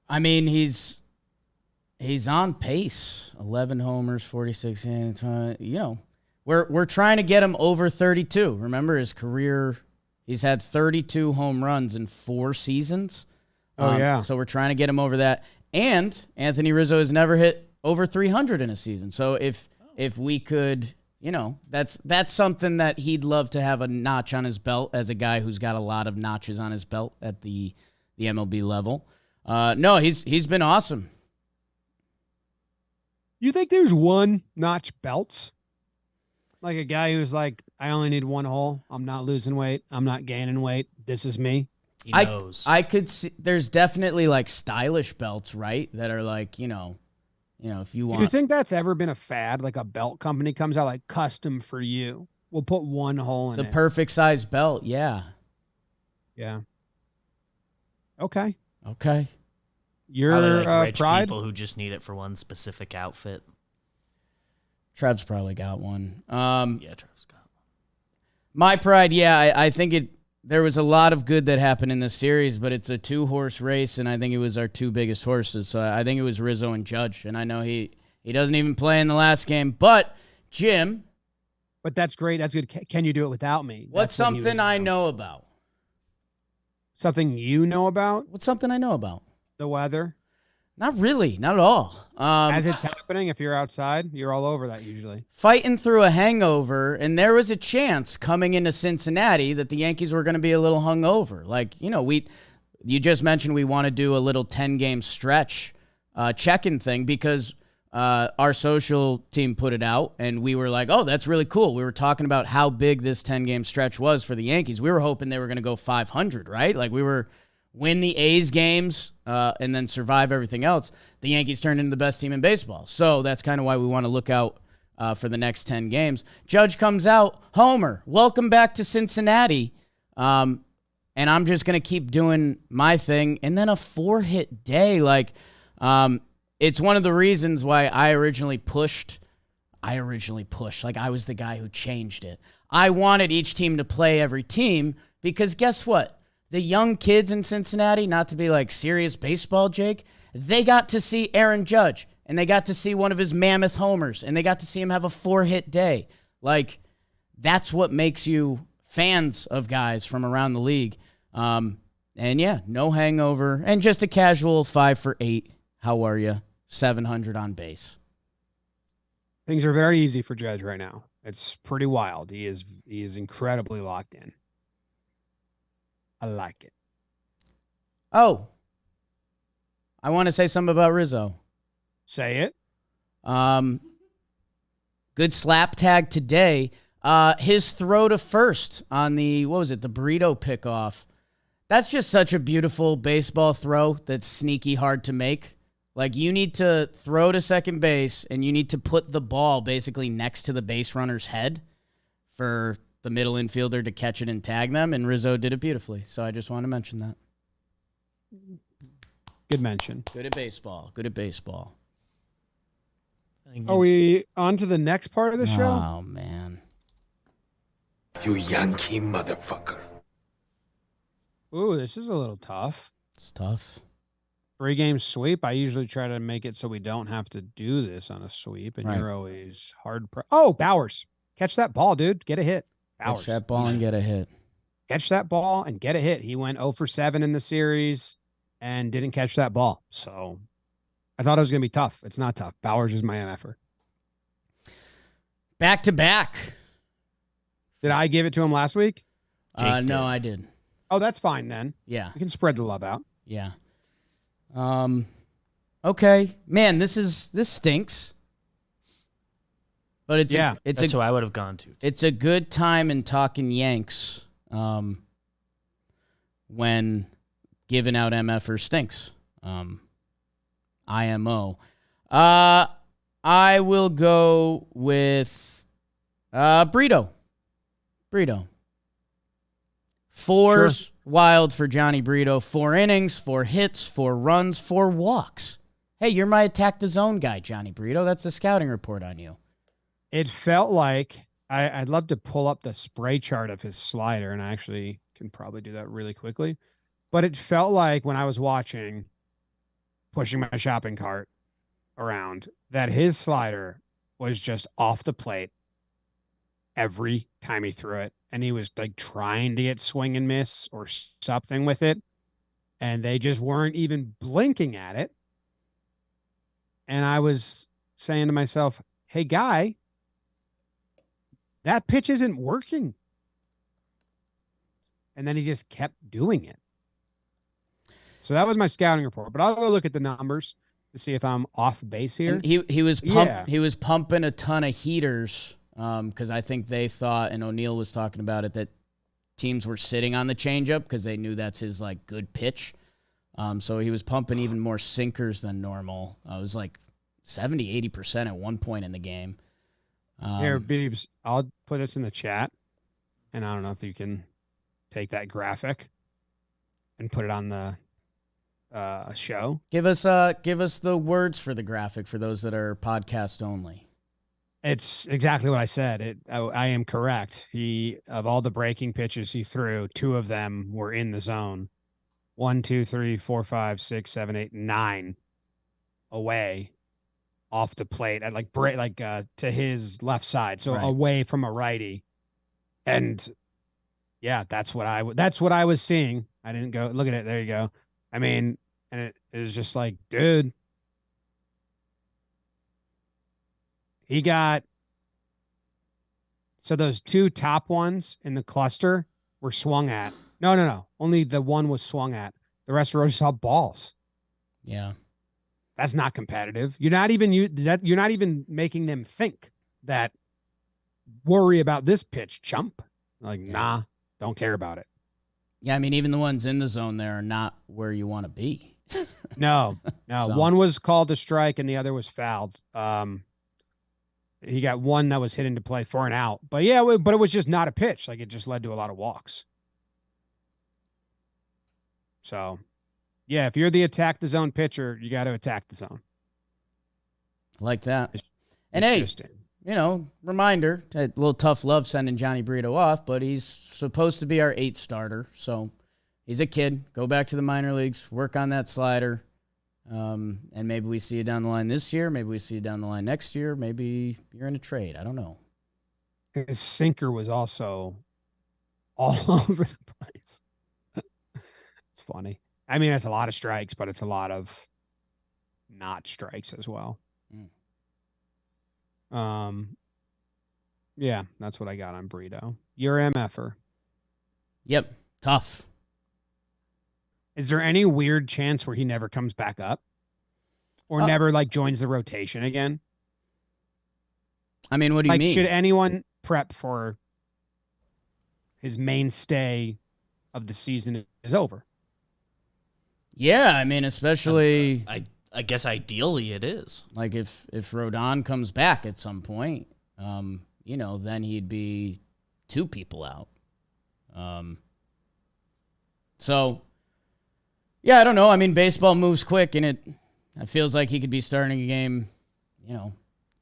I mean, he's on pace. 11 homers, 46 innings. We're trying to get him over 32. Remember his career, he's had 32 home runs in 4 seasons. Oh, yeah. So we're trying to get him over that. And Anthony Rizzo has never hit over 300 in a season. So if we could, that's something that he'd love to have a notch on his belt as a guy who's got a lot of notches on his belt at the MLB level. No, he's been awesome. You think there's one notch belts? Like a guy who's like, I only need one hole. I'm not losing weight. I'm not gaining weight. This is me. He knows. I could see there's definitely like stylish belts, right? That are like, if you want. Do you think that's ever been a fad? Like a belt company comes out like custom for you. We'll put one hole in the it. Perfect size belt. Yeah. Yeah. Okay. Probably like rich pride? people who just need it for one specific outfit. Trev's probably got one. Yeah, Trev's got one. My pride, yeah, I think there was a lot of good that happened in this series, but it's a 2-horse race, and I think it was our 2 biggest horses. So I think it was Rizzo and Judge, and I know he doesn't even play in the last game. But, Jim. But that's great. That's good. Can you do it without me? What's something I know about? Something you know about? What's something I know about? The weather? Not really. Not at all. As it's happening, if you're outside, you're all over that usually. Fighting through a hangover, and there was a chance coming into Cincinnati that the Yankees were going to be a little hungover. Like, you just mentioned we want to do a little 10-game stretch check-in thing because our social team put it out, and we were like, oh, that's really cool. We were talking about how big this 10-game stretch was for the Yankees. We were hoping they were going to go 500, right? Like we were win the A's games and then survive everything else. The Yankees turned into the best team in baseball. So that's kind of why we want to look out for the next 10 games. Judge comes out, homer, welcome back to Cincinnati. And I'm just going to keep doing my thing. And then a 4-hit day. Like, it's one of the reasons why I originally pushed. Like, I was the guy who changed it. I wanted each team to play every team because guess what? The young kids in Cincinnati, not to be like serious baseball, Jake, they got to see Aaron Judge, and they got to see one of his mammoth homers, and they got to see him have a 4-hit day. Like, that's what makes you fans of guys from around the league. And And yeah, no hangover. And just a casual 5 for 8. How are you? 700 on base. Things are very easy for Judge right now. It's pretty wild. He is incredibly locked in. I like it. Oh, I want to say something about Rizzo. Say it. Good slap tag today. His throw to first on the, what was it, the burrito pickoff. That's just such a beautiful baseball throw that's sneaky hard to make. Like, you need to throw to second base, and you need to put the ball basically next to the base runner's head for the middle infielder to catch it and tag them, and Rizzo did it beautifully. So I just want to mention that. Good mention. Good at baseball. Good at baseball. Are we on to the next part of the show? Oh, man. You Yankee motherfucker. Ooh, this is a little tough. It's tough. 3-game sweep. I usually try to make it so we don't have to do this on a sweep, and you're always hard. Oh, Bowers. Catch that ball, dude. Get a hit. Bowers. Catch that ball and get a hit. Catch that ball and get a hit. He went 0 for 7 in the series and didn't catch that ball. So I thought it was going to be tough. It's not tough. Bowers is my MFer. Back to back. Did I give it to him last week? No, I did. Oh, that's fine then. Yeah. We can spread the love out. Yeah. Okay. Man, this stinks. But that's who I would have gone to. It's a good time in talking Yanks when giving out MFer stinks. IMO. I will go with Brito. 4's wild for Johnny Brito. 4 innings, 4 hits, 4 runs, 4 walks. Hey, you're my attack the zone guy, Johnny Brito. That's the scouting report on you. It felt like I'd love to pull up the spray chart of his slider, and I actually can probably do that really quickly. But it felt like when I was watching, pushing my shopping cart around, that his slider was just off the plate every time he threw it. And he was like trying to get swing and miss or something with it. And they just weren't even blinking at it. And I was saying to myself, hey, guy, that pitch isn't working. And then he just kept doing it. So that was my scouting report. But I'll go look at the numbers to see if I'm off base here. And he was pumping a ton of heaters because I think they thought, and O'Neill was talking about it, that teams were sitting on the changeup because they knew that's his like good pitch. So he was pumping even more sinkers than normal. It was like 70, 80% at one point in the game. Here, Beebs, I'll put this in the chat, and I don't know if you can take that graphic and put it on the show. Give us the words for the graphic for those that are podcast only. It's exactly what I said. I am correct. Of all the breaking pitches he threw, 2 of them were in the zone. 1, 2, 3, 4, 5, 6, 7, 8, 9 away off the plate at to his left side, so away from a righty. And yeah, that's what I was seeing. I didn't go look at it. There you go. I mean, and it was just like, dude, he got, so those 2 top ones in the cluster were swung at. No. Only the one was swung at. The rest were just all balls. Yeah. That's not competitive. You're not even making them think that worry about this pitch, chump. Like, nah, don't care about it. Yeah, I mean, even the ones in the zone there are not where you want to be. No. So. One was called a strike and the other was fouled. He got one that was hit into play for an out. But yeah, but it was just not a pitch. Like, it just led to a lot of walks. So, yeah, if you're the attack the zone pitcher, you got to attack the zone. Like that. And hey, reminder, a little tough love sending Johnny Brito off, but he's supposed to be our 8th starter. So he's a kid. Go back to the minor leagues, work on that slider. And maybe we see you down the line this year. Maybe we see you down the line next year. Maybe you're in a trade. I don't know. His sinker was also all over the place. It's funny. I mean, it's a lot of strikes, but it's a lot of not strikes as well. Yeah, that's what I got on Burrito. You're MFer. Yep, tough. Is there any weird chance where he never comes back up? Or never, like, joins the rotation again? I mean, what do you mean? Should anyone prep for his mainstay of the season is over? Yeah, I mean, especially... I guess ideally it is. Like, if Rodon comes back at some point, then he'd be 2 people out. So, yeah, I don't know. I mean, baseball moves quick, and it feels like he could be starting a game,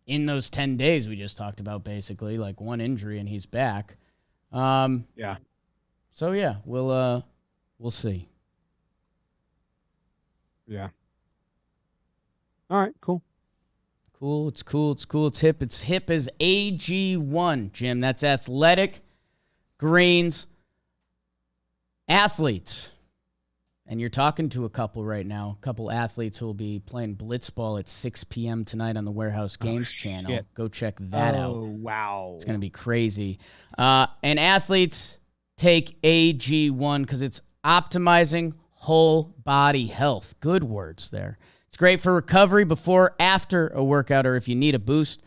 in those 10 days we just talked about, basically, like one injury and he's back. Yeah. So yeah, we'll see. Yeah. All right, cool. Cool. It's cool. It's cool. It's hip. It's hip as AG1, Jim. That's Athletic Greens athletes. And you're talking to a couple right now, a couple athletes who will be playing blitzball at 6 p.m. tonight on the Warehouse Games channel. Shit. Go check that out. Oh, wow. It's going to be crazy. And athletes take AG1 because it's optimizing whole body health. Good words there. It's great for recovery before, after a workout, or if you need a boost.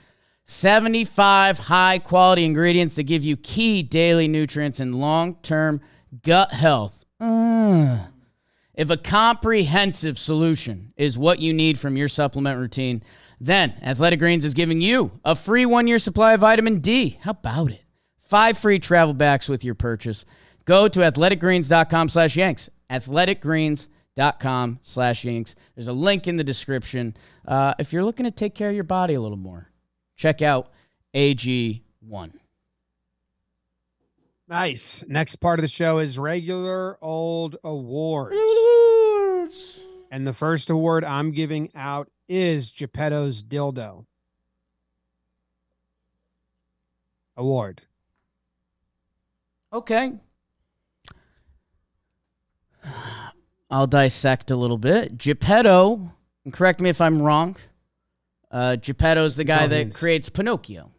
75 high-quality ingredients that give you key daily nutrients and long-term gut health. If a comprehensive solution is what you need from your supplement routine, then Athletic Greens is giving you a free 1-year supply of vitamin D. How about it? 5 free travel packs with your purchase. Go to athleticgreens.com/Yanks. athleticgreens.com/Yanks. There's a link in the description. If you're looking to take care of your body a little more, check out AG1. Nice. Next part of the show is regular old awards. And the first award I'm giving out is Geppetto's Dildo Award. Okay. I'll dissect a little bit. Geppetto, and correct me if I'm wrong, Geppetto's the guy that creates Pinocchio,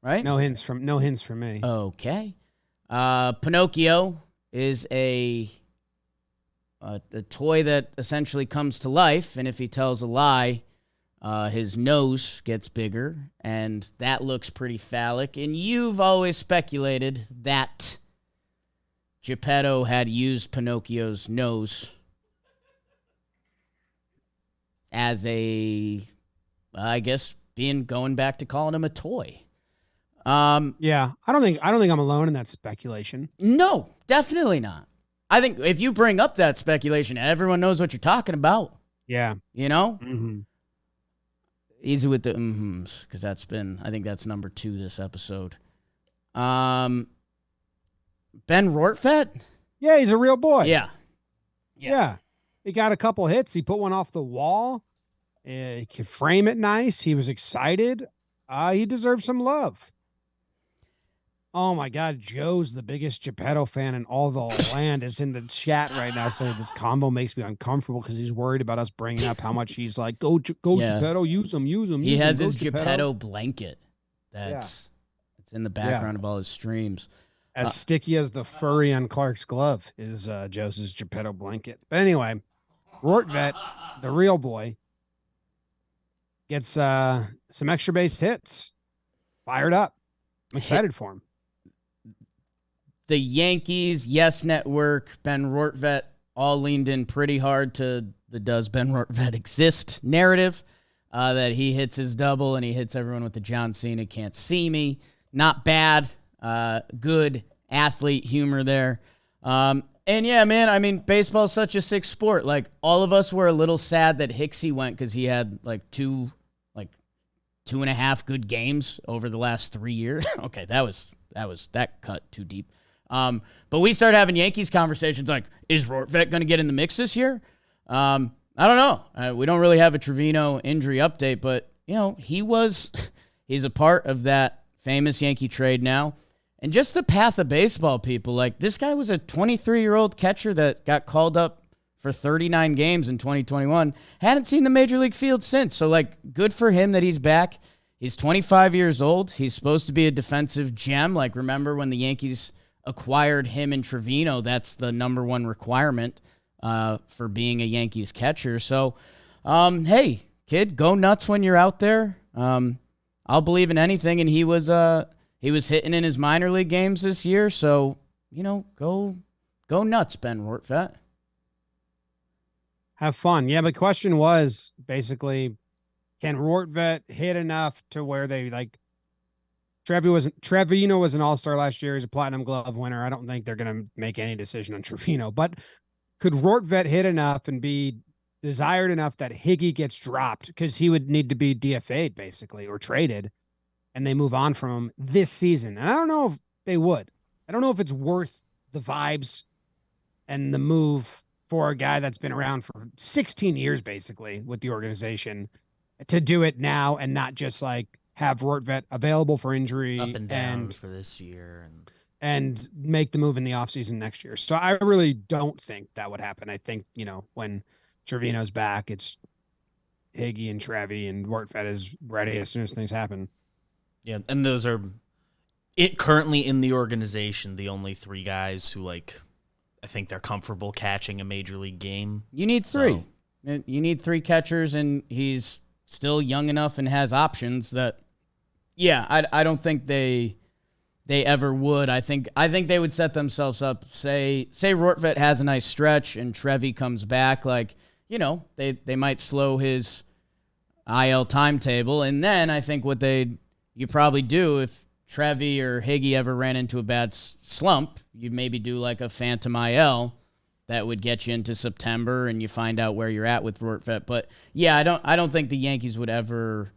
right? No hints from me. Okay. Pinocchio is a toy that essentially comes to life, and if he tells a lie, his nose gets bigger, and that looks pretty phallic. And you've always speculated that Geppetto had used Pinocchio's nose as I guess, going back to calling him a toy. Yeah, I don't think I'm alone in that speculation. No, definitely not. I think if you bring up that speculation, everyone knows what you're talking about. Yeah. You know? Mm-hmm. Easy with the because I think that's number 2 this episode. Ben Rortvedt? Yeah, he's a real boy. Yeah. He got a couple hits. He put one off the wall. He could frame it nice. He was excited. He deserves some love. Oh, my God. Joe's the biggest Geppetto fan in all the land is in the chat right now saying this combo makes me uncomfortable because he's worried about us bringing up how much he's like, go Geppetto, use him. He has his Geppetto blanket it's in the background of all his streams. As sticky as the furry on Clarke's glove is Joe's Geppetto blanket. But anyway, Rortvedt, the real boy, gets some extra base hits. Fired up. I'm excited for him. The Yankees, Yes Network, Ben Rortvedt all leaned in pretty hard to the Does Ben Rortvedt Exist narrative, that he hits his double and he hits everyone with the John Cena can't see me. Not bad. Good athlete humor there. And yeah, man, I mean, baseball is such a sick sport. Like, all of us were a little sad that Hicksy went because he had like 2.5 good games over the last 3 years. Okay, that cut too deep. But we started having Yankees conversations like, is Rortvedt going to get in the mix this year? I don't know. We don't really have a Trevino injury update, but he's a part of that famous Yankee trade now. And just the path of baseball, people, like, this guy was a 23-year-old catcher that got called up for 39 games in 2021. Hadn't seen the major league field since. So, like, good for him that he's back. He's 25 years old. He's supposed to be a defensive gem. Like, remember when the Yankees acquired him and Severino? That's the number one requirement for being a Yankees catcher. So, hey, kid, go nuts when you're out there. I'll believe in anything. And he was hitting in his minor league games this year. So, go nuts, Ben Rortvedt. Have fun. Yeah, the question was basically, can Rortvedt hit enough to where they like Trevino was an all-star last year. He's a platinum glove winner. I don't think they're going to make any decision on Trevino, but could Rortvedt hit enough and be desired enough that Higgy gets dropped? Because he would need to be DFA'd basically or traded, and they move on from him this season. And I don't know if they would. I don't know if it's worth the vibes and the move for a guy that's been around for 16 years basically with the organization to do it now and not just like have Rortvedt available for injury up and down for this year and make the move in the offseason next year. So I really don't think that would happen. I think, when Trevino's back, it's Higgy and Trevi, and Rortvedt is ready as soon as things happen. Yeah, and those are currently in the organization, the only three guys who, I think they're comfortable catching a major league game. You need three. So. You need three catchers, and he's still young enough and has options that, I don't think they ever would. I think they would set themselves up. Say Rortvedt has a nice stretch and Trevi comes back. They might slow his IL timetable, and then I think what you probably do if Trevi or Higgy ever ran into a bad slump, you'd maybe do like a phantom IL that would get you into September, and you find out where you're at with Rortvedt. But I don't think the Yankees would ever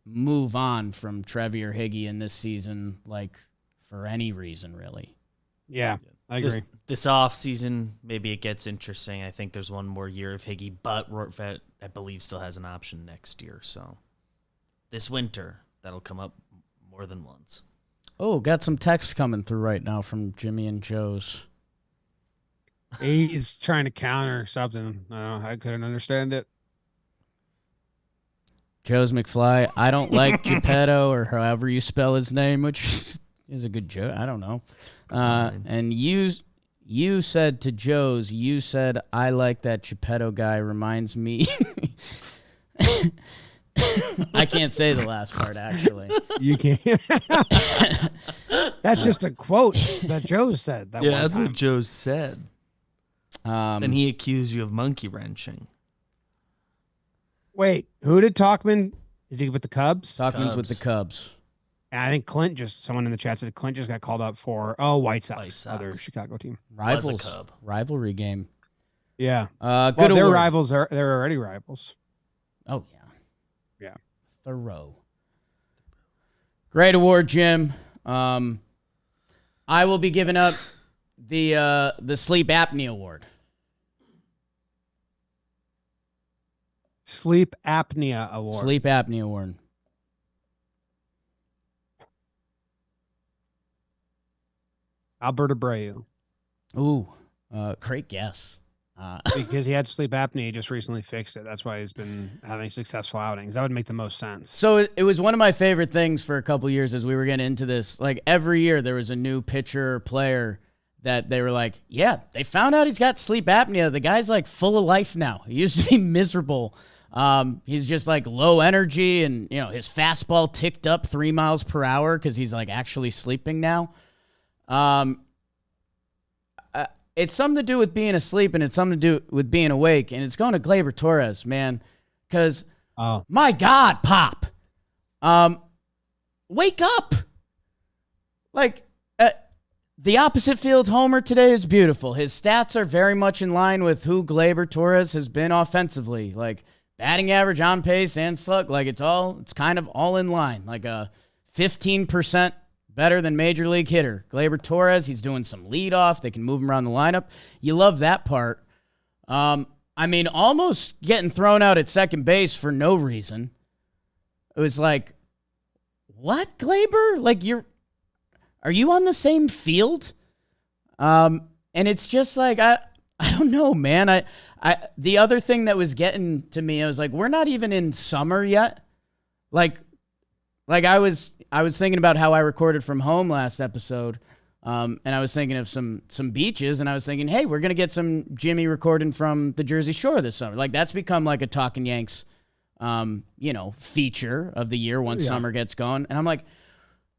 move on from Trevi or Higgy in this season, for any reason, really. Yeah, I agree. This offseason, maybe it gets interesting. I think there's one more year of Higgy, but Rortvedt, I believe, still has an option next year. So this winter, that'll come up more than once. Oh, got some texts coming through right now from Jimmy and Joe's. He's trying to counter something. I couldn't understand it. Joe's McFly, I don't like Geppetto, or however you spell his name, which is a good joke. I don't know. And you said to Joe's, I like that Geppetto guy, reminds me. I can't say the last part, actually. You can't. That's just a quote that Joe said. That's what Joe said. Then he accused you of monkey wrenching. Wait, who did Talkman? Is he with the Cubs? Talkman's with the Cubs. And I think someone in the chat said Clint just got called up for White Sox. Other Chicago team. Rivalry game. Yeah. Good their award. rivals they're already rivals. Oh yeah. Yeah. Thorough. Great award, Jim. I will be giving up the sleep apnea award. Sleep apnea award. Sleep apnea award. Albert Abreu. Ooh, great guess. Because he had sleep apnea, he just recently fixed it. That's why he's been having successful outings. That would make the most sense. So it was one of my favorite things for a couple years as we were getting into this. Every year there was a new pitcher or player that they were like, yeah, they found out he's got sleep apnea. The guy's full of life now. He used to be miserable. He's just low energy, and his fastball ticked up 3 miles per hour because he's actually sleeping now. It's something to do with being asleep, and it's something to do with being awake, and it's going to Gleyber Torres, man, because my God, Pop, wake up! The opposite field homer today is beautiful. His stats are very much in line with who Gleyber Torres has been offensively. Batting average, on pace, and slug. It's kind of all in line. A 15% better than major league hitter. Gleyber Torres, he's doing some leadoff. They can move him around the lineup. You love that part. Almost getting thrown out at second base for no reason. It was what, Gleyber? Are you on the same field? And it's just I I don't know, man. The other thing that was getting to me, I was like, we're not even in summer yet. Like I was thinking about how I recorded from home last episode. And I was thinking of some beaches, and I was thinking, hey, we're going to get some Jimmy recording from the Jersey Shore this summer. Like, that's become like a Talkin Yanks, feature of the year once summer gets going. And I'm like,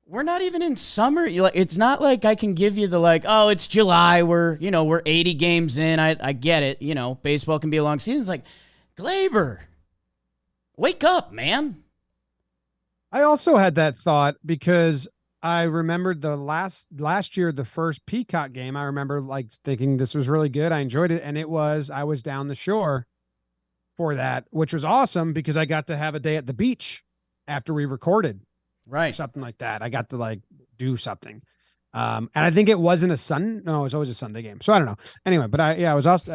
we're not even in summer. It's not like I can give you the oh, it's July. We're 80 games in. I get it. Baseball can be a long season. It's like, Gleyber, wake up, man. I also had that thought because I remembered the last year, the first Peacock game. I remember thinking this was really good. I enjoyed it. And I was down the shore for that, which was awesome because I got to have a day at the beach after we recorded. Right. Something like that. I got to do something. And I think it wasn't it was always a Sunday game. So I don't know. Anyway, but I was also,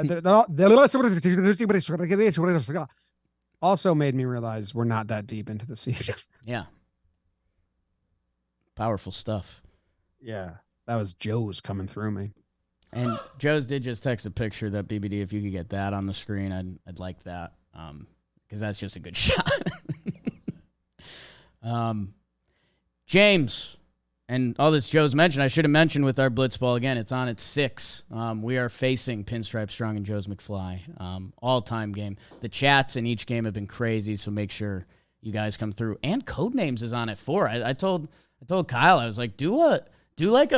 also made me realize we're not that deep into the season. Yeah. Powerful stuff. Yeah. That was Joe's coming through me. And Joe's did just text a picture that BBD, if you could get that on the screen, I'd like that. Because that's just a good shot. James, and all this Joe's mentioned, I should have mentioned with our Blitzball again, it's on at 6. We are facing Pinstripe Strong and Joe's McFly. All-time game. The chats in each game have been crazy, so make sure you guys come through. And Codenames is on at 4. I told Kyle, I was like, do a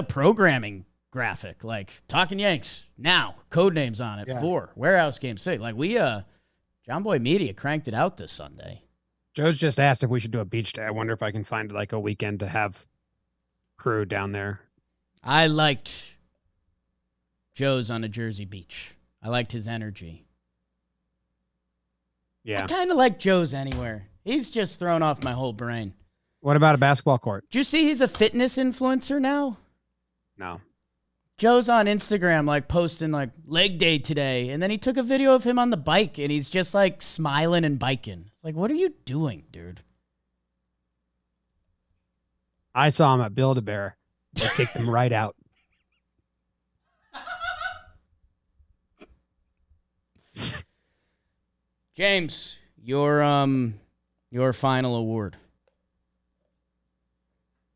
programming graphic, Talkin Yanks now. Codenames on at 4. Warehouse game 6. John Boy Media cranked it out this Sunday. Joe's just asked if we should do a beach day. I wonder if I can find a weekend to have crew down there. I liked Joe's on a Jersey beach. I liked his energy. Yeah. I kind of like Joe's anywhere. He's just thrown off my whole brain. What about a basketball court? Do you see he's a fitness influencer now? No. Joe's on Instagram, posting leg day today. And then he took a video of him on the bike and he's just smiling and biking. It's what are you doing, dude? I saw him at Build-A-Bear. They kicked him right out. James, your final award.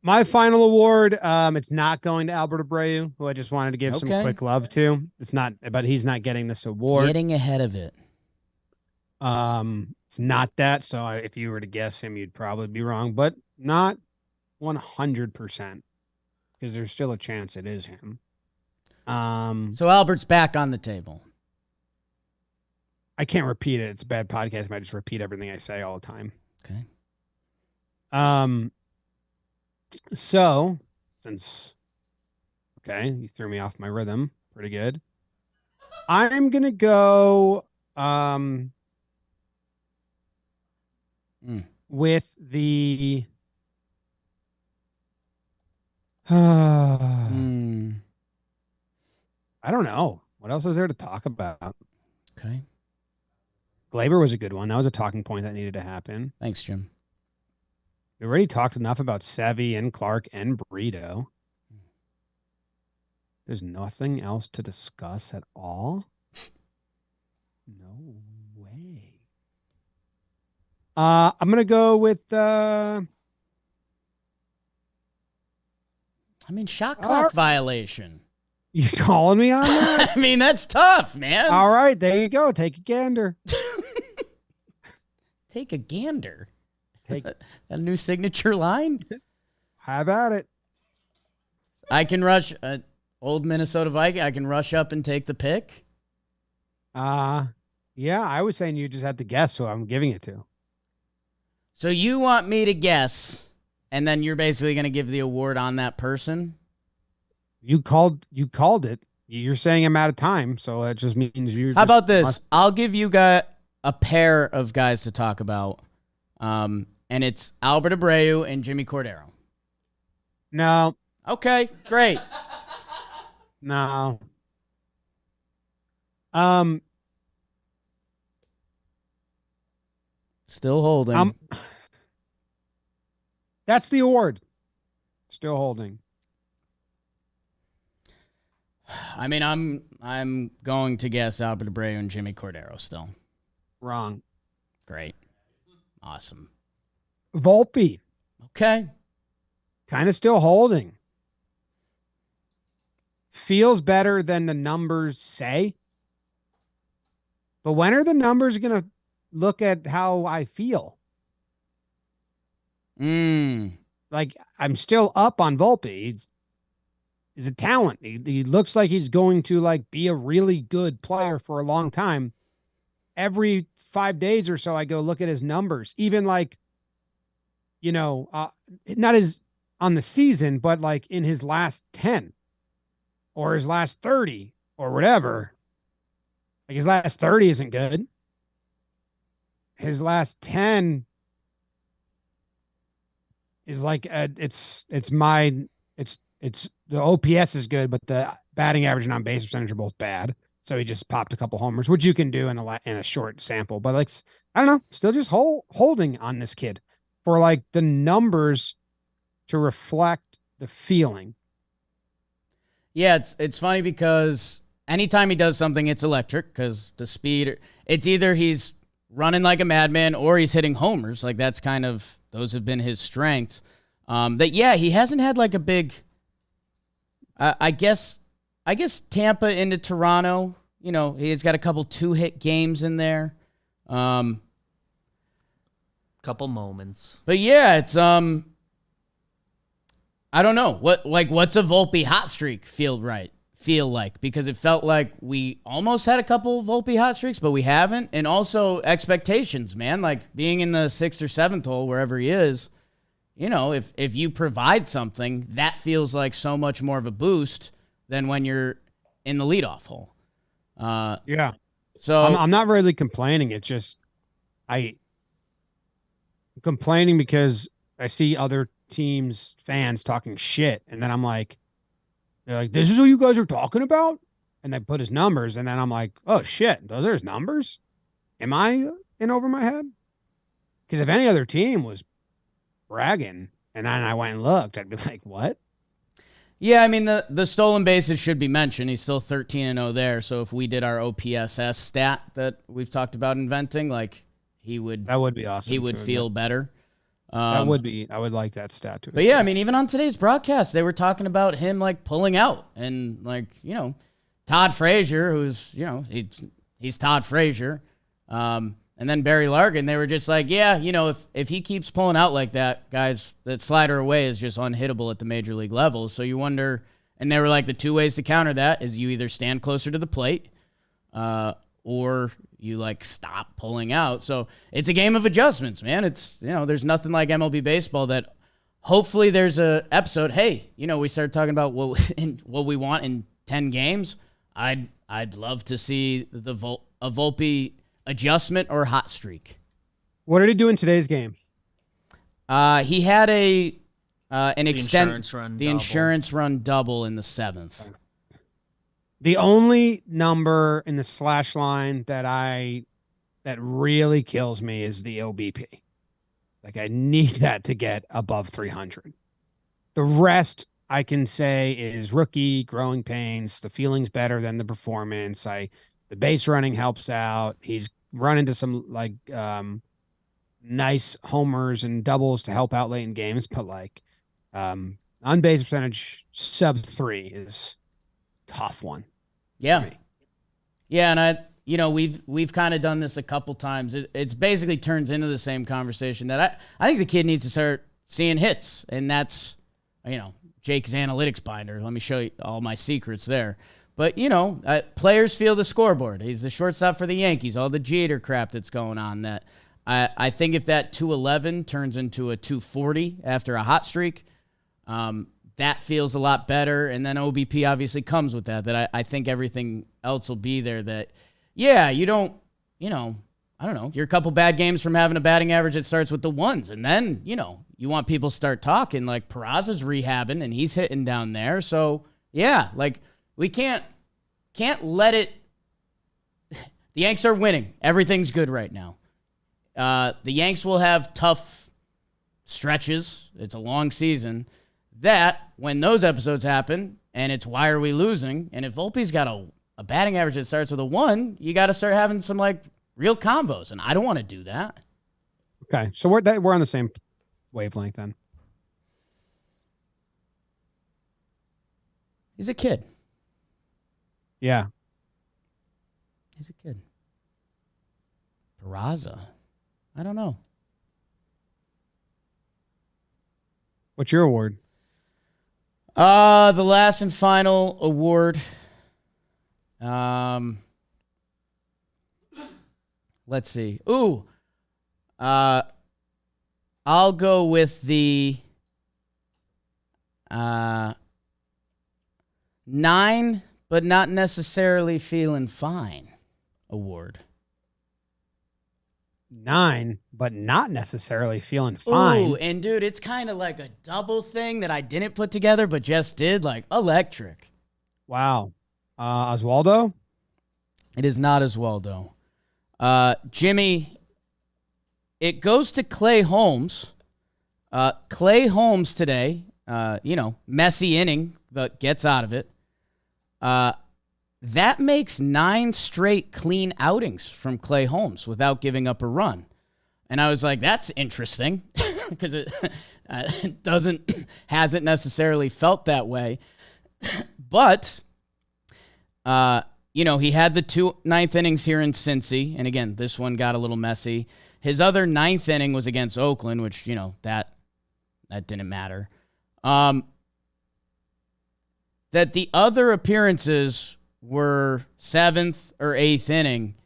My final award, it's not going to Albert Abreu, who I just wanted to give some quick love to. It's not, but he's not getting this award. Getting ahead of it. It's not that. So if you were to guess him, you'd probably be wrong, but not 100% because there's still a chance it is him. So Albert's back on the table. I can't repeat it. It's a bad podcast. I just repeat everything I say all the time. Okay. So since, you threw me off my rhythm pretty good. I'm going to go, with the, I don't know. What else is there to talk about? Okay. Gleyber was a good one. That was a talking point that needed to happen. Thanks, Jim. We already talked enough about Sevy and Clarke and Brito. There's nothing else to discuss at all. No way. I'm gonna go with shot clock violation. You calling me on that? That's tough, man. All right, there you go. Take a gander. Take a gander. Take a new signature line. Have at it. I can rush old Minnesota Viking. I can rush up and take the pick. Yeah, I was saying you just had to guess who I'm giving it to. So you want me to guess, and then you're basically going to give the award on that person? You called it. You're saying I'm out of time, so that just means you. How about this? I'll give you guys a pair of guys to talk about. And it's Albert Abreu and Jimmy Cordero. No. Okay, great. No. Still holding. That's the award. Still holding. I mean, I'm going to guess Albert Abreu and Jimmy Cordero still. Wrong. Great. Awesome. Volpe. Okay. Kind of still holding. Feels better than the numbers say. But when are the numbers going to look at how I feel? Like, I'm still up on Volpe. He's a talent. He looks like he's going to like be a really good player for a long time. Every 5 days or so, I go look at his numbers, even like, not as on the season, but like in his last 10 or his last 30 or whatever. Like his last 30 isn't good. His last 10 is like, it's the OPS is good, but the batting average and on base percentage are both bad. So he just popped a couple homers, which you can do in a short sample. But like, I don't know, still just holding on this kid for like the numbers to reflect the feeling. Yeah, it's funny because anytime he does something, it's electric because the speed. It's either he's running like a madman or he's hitting homers. Like that's kind of those have been his strengths. He hasn't had like a big. I guess Tampa into Toronto, he's got a couple 2-hit games in there. Couple moments. But yeah, it's I don't know. What's a Volpe hot streak feel like? Because it felt like we almost had a couple Volpe hot streaks, but we haven't. And also expectations, man, like being in the 6th or 7th hole, wherever he is. If you provide something, that feels like so much more of a boost than when you're in the leadoff hole. Yeah. So I'm not really complaining. It's just I'm complaining because I see other teams' fans talking shit, and then I'm like, they're like, "This is what you guys are talking about," and they put his numbers, and then I'm like, "Oh shit, those are his numbers." Am I in over my head? Because if any other team was bragging and then I went and looked, I'd be like, what? Yeah, I mean the stolen bases should be mentioned. He's still 13-0 there. So if we did our OPSS stat that we've talked about inventing, like that would be awesome. He would feel better. I would like that stat too. But yeah, I mean, even on today's broadcast, they were talking about him like pulling out and like, Todd Frazier, who's, he's Todd Frazier. And then Barry Larkin, they were just like, yeah, if he keeps pulling out like that, guys, that slider away is just unhittable at the major league level. So you wonder, and they were like, the two ways to counter that is you either stand closer to the plate or you like stop pulling out. So it's a game of adjustments, man. It's, there's nothing like MLB baseball that hopefully there's a episode. Hey, we started talking about what we want in 10 games. I'd love to see a Volpe adjustment or hot streak. What did he do in today's game? He had an insurance run double in the 7th. The only number in the slash line that really kills me is the OBP. Like I need that to get above 300. The rest I can say is rookie growing pains. The feeling's better than the performance. The base running helps out. He's run into some like nice homers and doubles to help out late in games, but like on base percentage sub 3 is a tough one. Yeah. Yeah, and we've kind of done this a couple times. It's basically turns into the same conversation that I think the kid needs to start seeing hits, and that's Jake's analytics binder. Let me show you all my secrets there. But, players feel the scoreboard. He's the shortstop for the Yankees, all the Jeter crap that's going on. That I think if that 211 turns into a 240 after a hot streak, that feels a lot better. And then OBP obviously comes with that I think everything else will be there that, yeah, you don't, I don't know, you're a couple bad games from having a batting average that starts with the ones. And then, you want people to start talking like Peraza's rehabbing and he's hitting down there. So, yeah, like, we can't let it. The Yanks are winning. Everything's good right now. The Yanks will have tough stretches. It's a long season. that when those episodes happen and it's why are we losing, and if Volpe's got a batting average that starts with a 1, you got to start having some like real combos, and I don't want to do that. Okay, so we're on the same wavelength then. He's a kid. Yeah. He's a kid. Peraza. I don't know. What's your award? The last and final award. Let's see. Ooh. I'll go with the 9, but not necessarily feeling fine award. 9, but not necessarily feeling fine. Ooh, and dude, it's kind of like a double thing that I didn't put together, but just did, like electric. Wow. Oswaldo? It is not Oswaldo. Jimmy, it goes to Clay Holmes. Clay Holmes today, messy inning, but gets out of it. That makes 9 straight clean outings from Clay Holmes without giving up a run. And I was like, that's interesting because it hasn't necessarily felt that way. But, he had the 2 ninth innings here in Cincy. And again, this one got a little messy. His other 9th inning was against Oakland, which, that didn't matter. That the other appearances were 7th or 8th inning.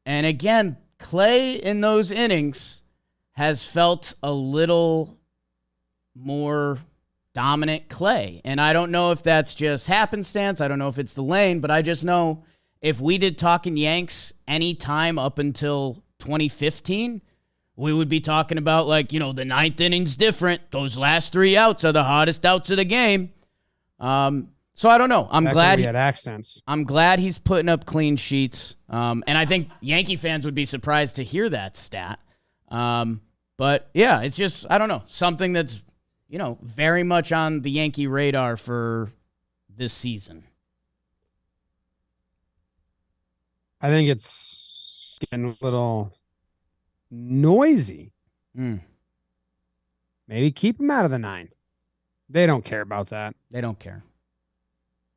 And again, Clay in those innings has felt a little more dominant Clay. And I don't know if that's just happenstance. I don't know if it's the lane, but I just know if we did Talkin Yanks any time up until 2015, we would be talking about the 9th inning's different. Those last 3 outs are the hottest outs of the game. So I don't know. I'm glad he had accents. I'm glad he's putting up clean sheets. And I think Yankee fans would be surprised to hear that stat. But yeah, it's just, I don't know, something that's, very much on the Yankee radar for this season. I think it's getting a little noisy. Maybe keep him out of the 9. They don't care about that. They don't care.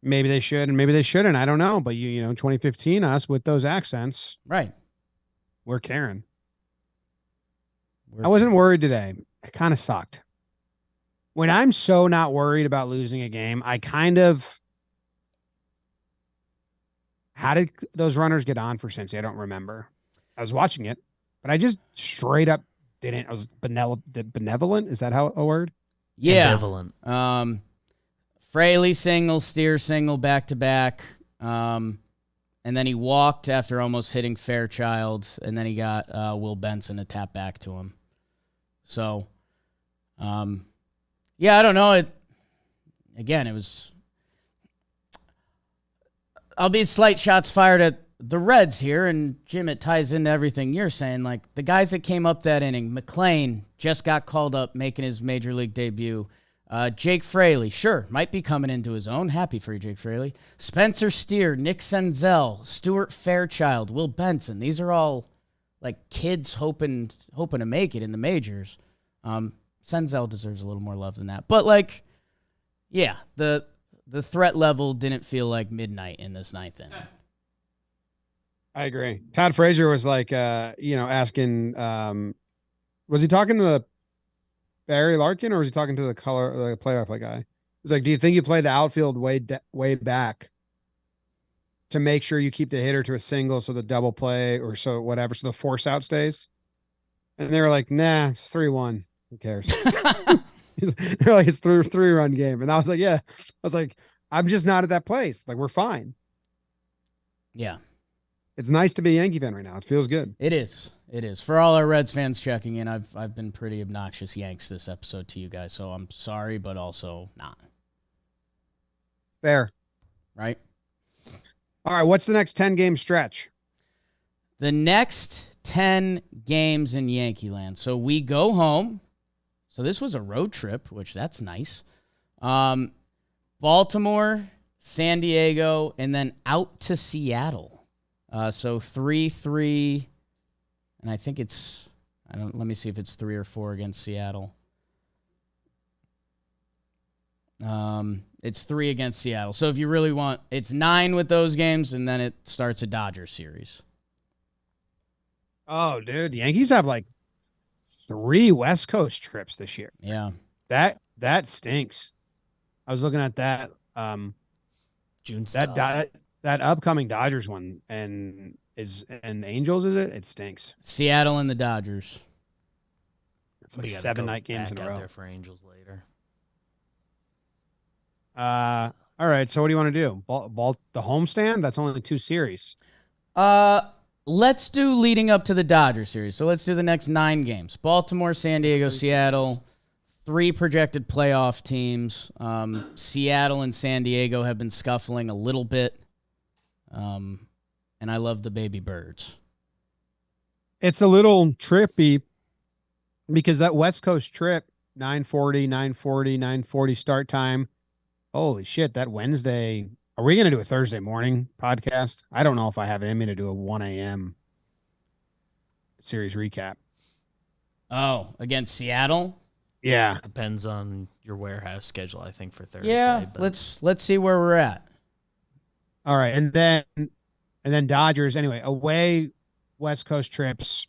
Maybe they should, and maybe they shouldn't. I don't know. But 2015, us with those accents, right? We're caring. I wasn't worried today. It kind of sucked. When I'm so not worried about losing a game, I kind of. How did those runners get on for Cincy? I don't remember. I was watching it, but I just straight up didn't. I was benevolent. Is that how a word? Yeah. Ambivalent. Fraley single, Steer single, back-to-back. And then he walked after almost hitting Fairchild, and then he got Will Benson to tap back to him. So, I don't know. It was... I'll be slight shots fired at the Reds here, and Jim, it ties into everything you're saying. Like, the guys that came up that inning, McLean just got called up, making his major league debut. Jake Fraley, sure, might be coming into his own. Happy for you, Jake Fraley. Spencer Steer, Nick Senzel, Stuart Fairchild, Will Benson. These are all like kids hoping to make it in the majors. Senzel deserves a little more love than that. But the threat level didn't feel like midnight in this 9th inning. I agree. Todd Frazier was asking, was he talking to the Barry Larkin, or was he talking to the play-by-play guy? He was like, do you think you play the outfield way back to make sure you keep the hitter to a single so the double play or so whatever, so the force out stays? And they were like, nah, it's 3-1. Who cares? They're like, it's 3-run game. And I was like, yeah. I was like, I'm just not at that place. Like, we're fine. Yeah. It's nice to be a Yankee fan right now. It feels good. It is. It is. For all our Reds fans checking in, I've been pretty obnoxious Yanks this episode to you guys, so I'm sorry, but also not. Fair. Right? All right, what's the next 10-game stretch? The next 10 games in Yankee land. So we go home. So this was a road trip, which that's nice. Baltimore, San Diego, and then out to Seattle. So 3-3, and I think it's let me see if it's 3 or 4 against Seattle. It's 3 against Seattle. So if you really want, it's 9 with those games, and then it starts a Dodgers series. Oh, dude, the Yankees have like 3 West Coast trips this year. Yeah. That stinks. I was looking at that. June stuff. That upcoming Dodgers one and Angels, is it? It stinks. Seattle and the Dodgers. It's like 7 night games in a row. There for Angels later. All right. So what do you want to do? The homestand? That's only 2 series. Let's do leading up to the Dodgers series. So let's do the next 9 games. Baltimore, San Diego, Seattle. Series. 3 projected playoff teams. Seattle and San Diego have been scuffling a little bit. And I love the baby birds. It's a little trippy because that West Coast trip, 9:40 start time. Holy shit, that Wednesday. Are we going to do a Thursday morning podcast? I don't know if I have it in me to do a 1 a.m. series recap. Oh, against Seattle? Yeah. Depends on your warehouse schedule, I think, for Thursday. Yeah, but let's see where we're at. All right, and then Dodgers. Anyway, away West Coast trips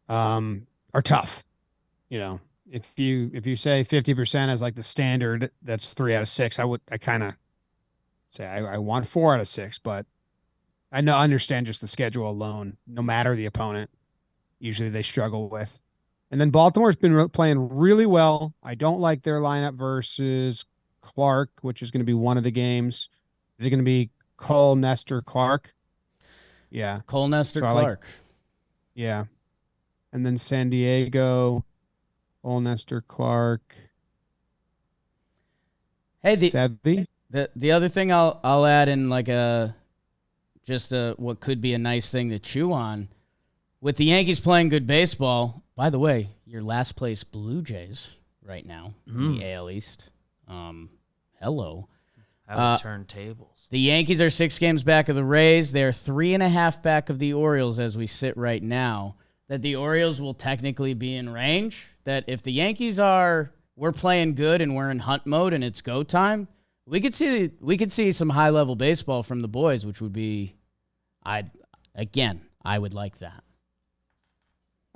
are tough. You know, if you say 50% as like the standard, that's 3 out of 6. I kind of say I want 4 out of 6, but I understand just the schedule alone. No matter the opponent, usually they struggle with. And then Baltimore's been playing really well. I don't like their lineup versus Clarke, which is going to be one of the games. Is it going to be Cole, Nestor, Clarke? Yeah. Cole, Nestor, Clarke. Yeah. And then San Diego, Cole, Nestor, Clarke. Hey, Sevy. The other thing I'll add in like what could be a nice thing to chew on. With the Yankees playing good baseball, by the way, your last place Blue Jays right now in the AL East. Hello. How turntables. The Yankees are 6 games back of the Rays. They're 3.5 back of the Orioles as we sit right now. That the Orioles will technically be in range. That if the Yankees we're playing good and we're in hunt mode and it's go time, we could see some high level baseball from the boys, which would be, I would like that.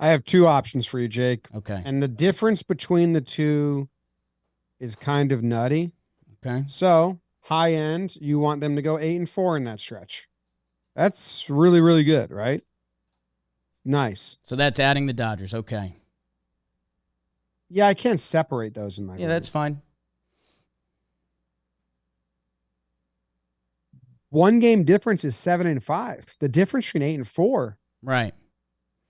I have 2 options for you, Jake. Okay. And the difference between the 2 is kind of nutty. Okay. So, high end, you want them to go 8-4 in that stretch. That's really, really good, right? Nice. So that's adding the Dodgers. Okay. Yeah, I can't separate those in my group. That's fine. 1 game difference is 7-5. The difference between 8 and 4. Right.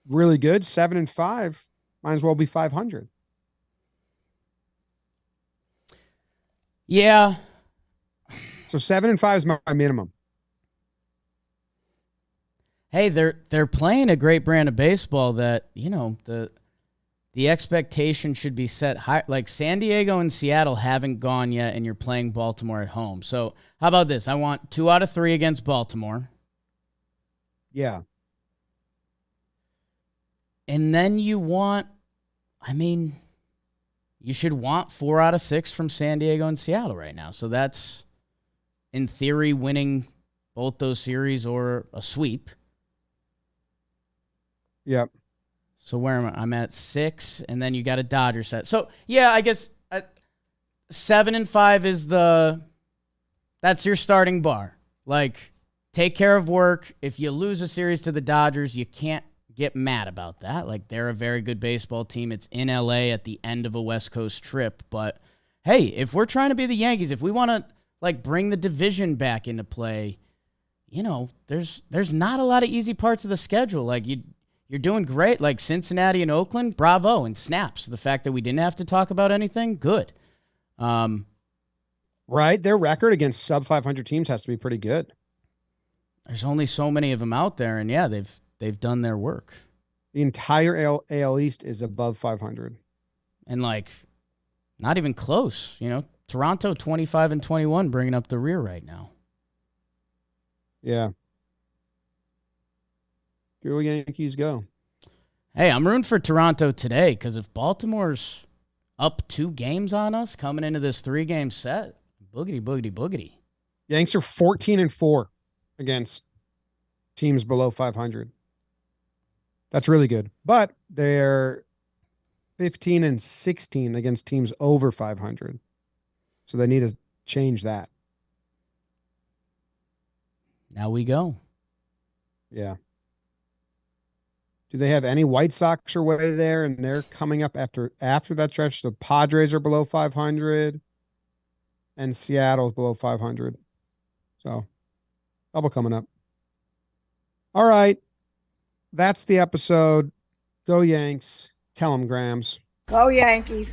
Really good. 7-5 might as well be 500. Yeah. So 7-5 is my minimum. Hey, they're playing a great brand of baseball that, you know, the expectation should be set high. Like San Diego and Seattle haven't gone yet, and you're playing Baltimore at home. So how about this? I want 2 out of 3 against Baltimore. Yeah. And then you should want 4 out of 6 from San Diego and Seattle right now. So that's, in theory, winning both those series or a sweep. Yep. So where am I? I'm at 6, and then you got a Dodger set. So, yeah, I guess 7-5 is that's your starting bar. Like, take care of work. If you lose a series to the Dodgers, you can't get mad about that. Like, they're a very good baseball team. It's in LA at the end of a West Coast trip. But, hey, if we're trying to be the Yankees, if we want to, like, bring the division back into play, you know, there's not a lot of easy parts of the schedule. Like, you're doing great. Like, Cincinnati and Oakland, bravo, and snaps. The fact that we didn't have to talk about anything, good. Right? Their record against sub-500 teams has to be pretty good. There's only so many of them out there, and, yeah, they've done their work. The entire AL East is above 500. And, like, Not even close. You know, Toronto 25-21, bringing up the rear right now. Yeah. Go Yankees, go. Hey, I'm rooting for Toronto today because if Baltimore's up 2 games on us coming into this 3-game set, boogity, boogity, boogity. Yanks are 14-4 against teams below 500. That's really good. But they're 15-16 against teams over 500. So they need to change that. Now we go. Yeah. Do they have any White Sox or way there? And they're coming up after that stretch. The Padres are below 500 and Seattle's below 500. So double coming up. All right. That's the episode. Go Yanks. Tell them, Grams. Go Yankees.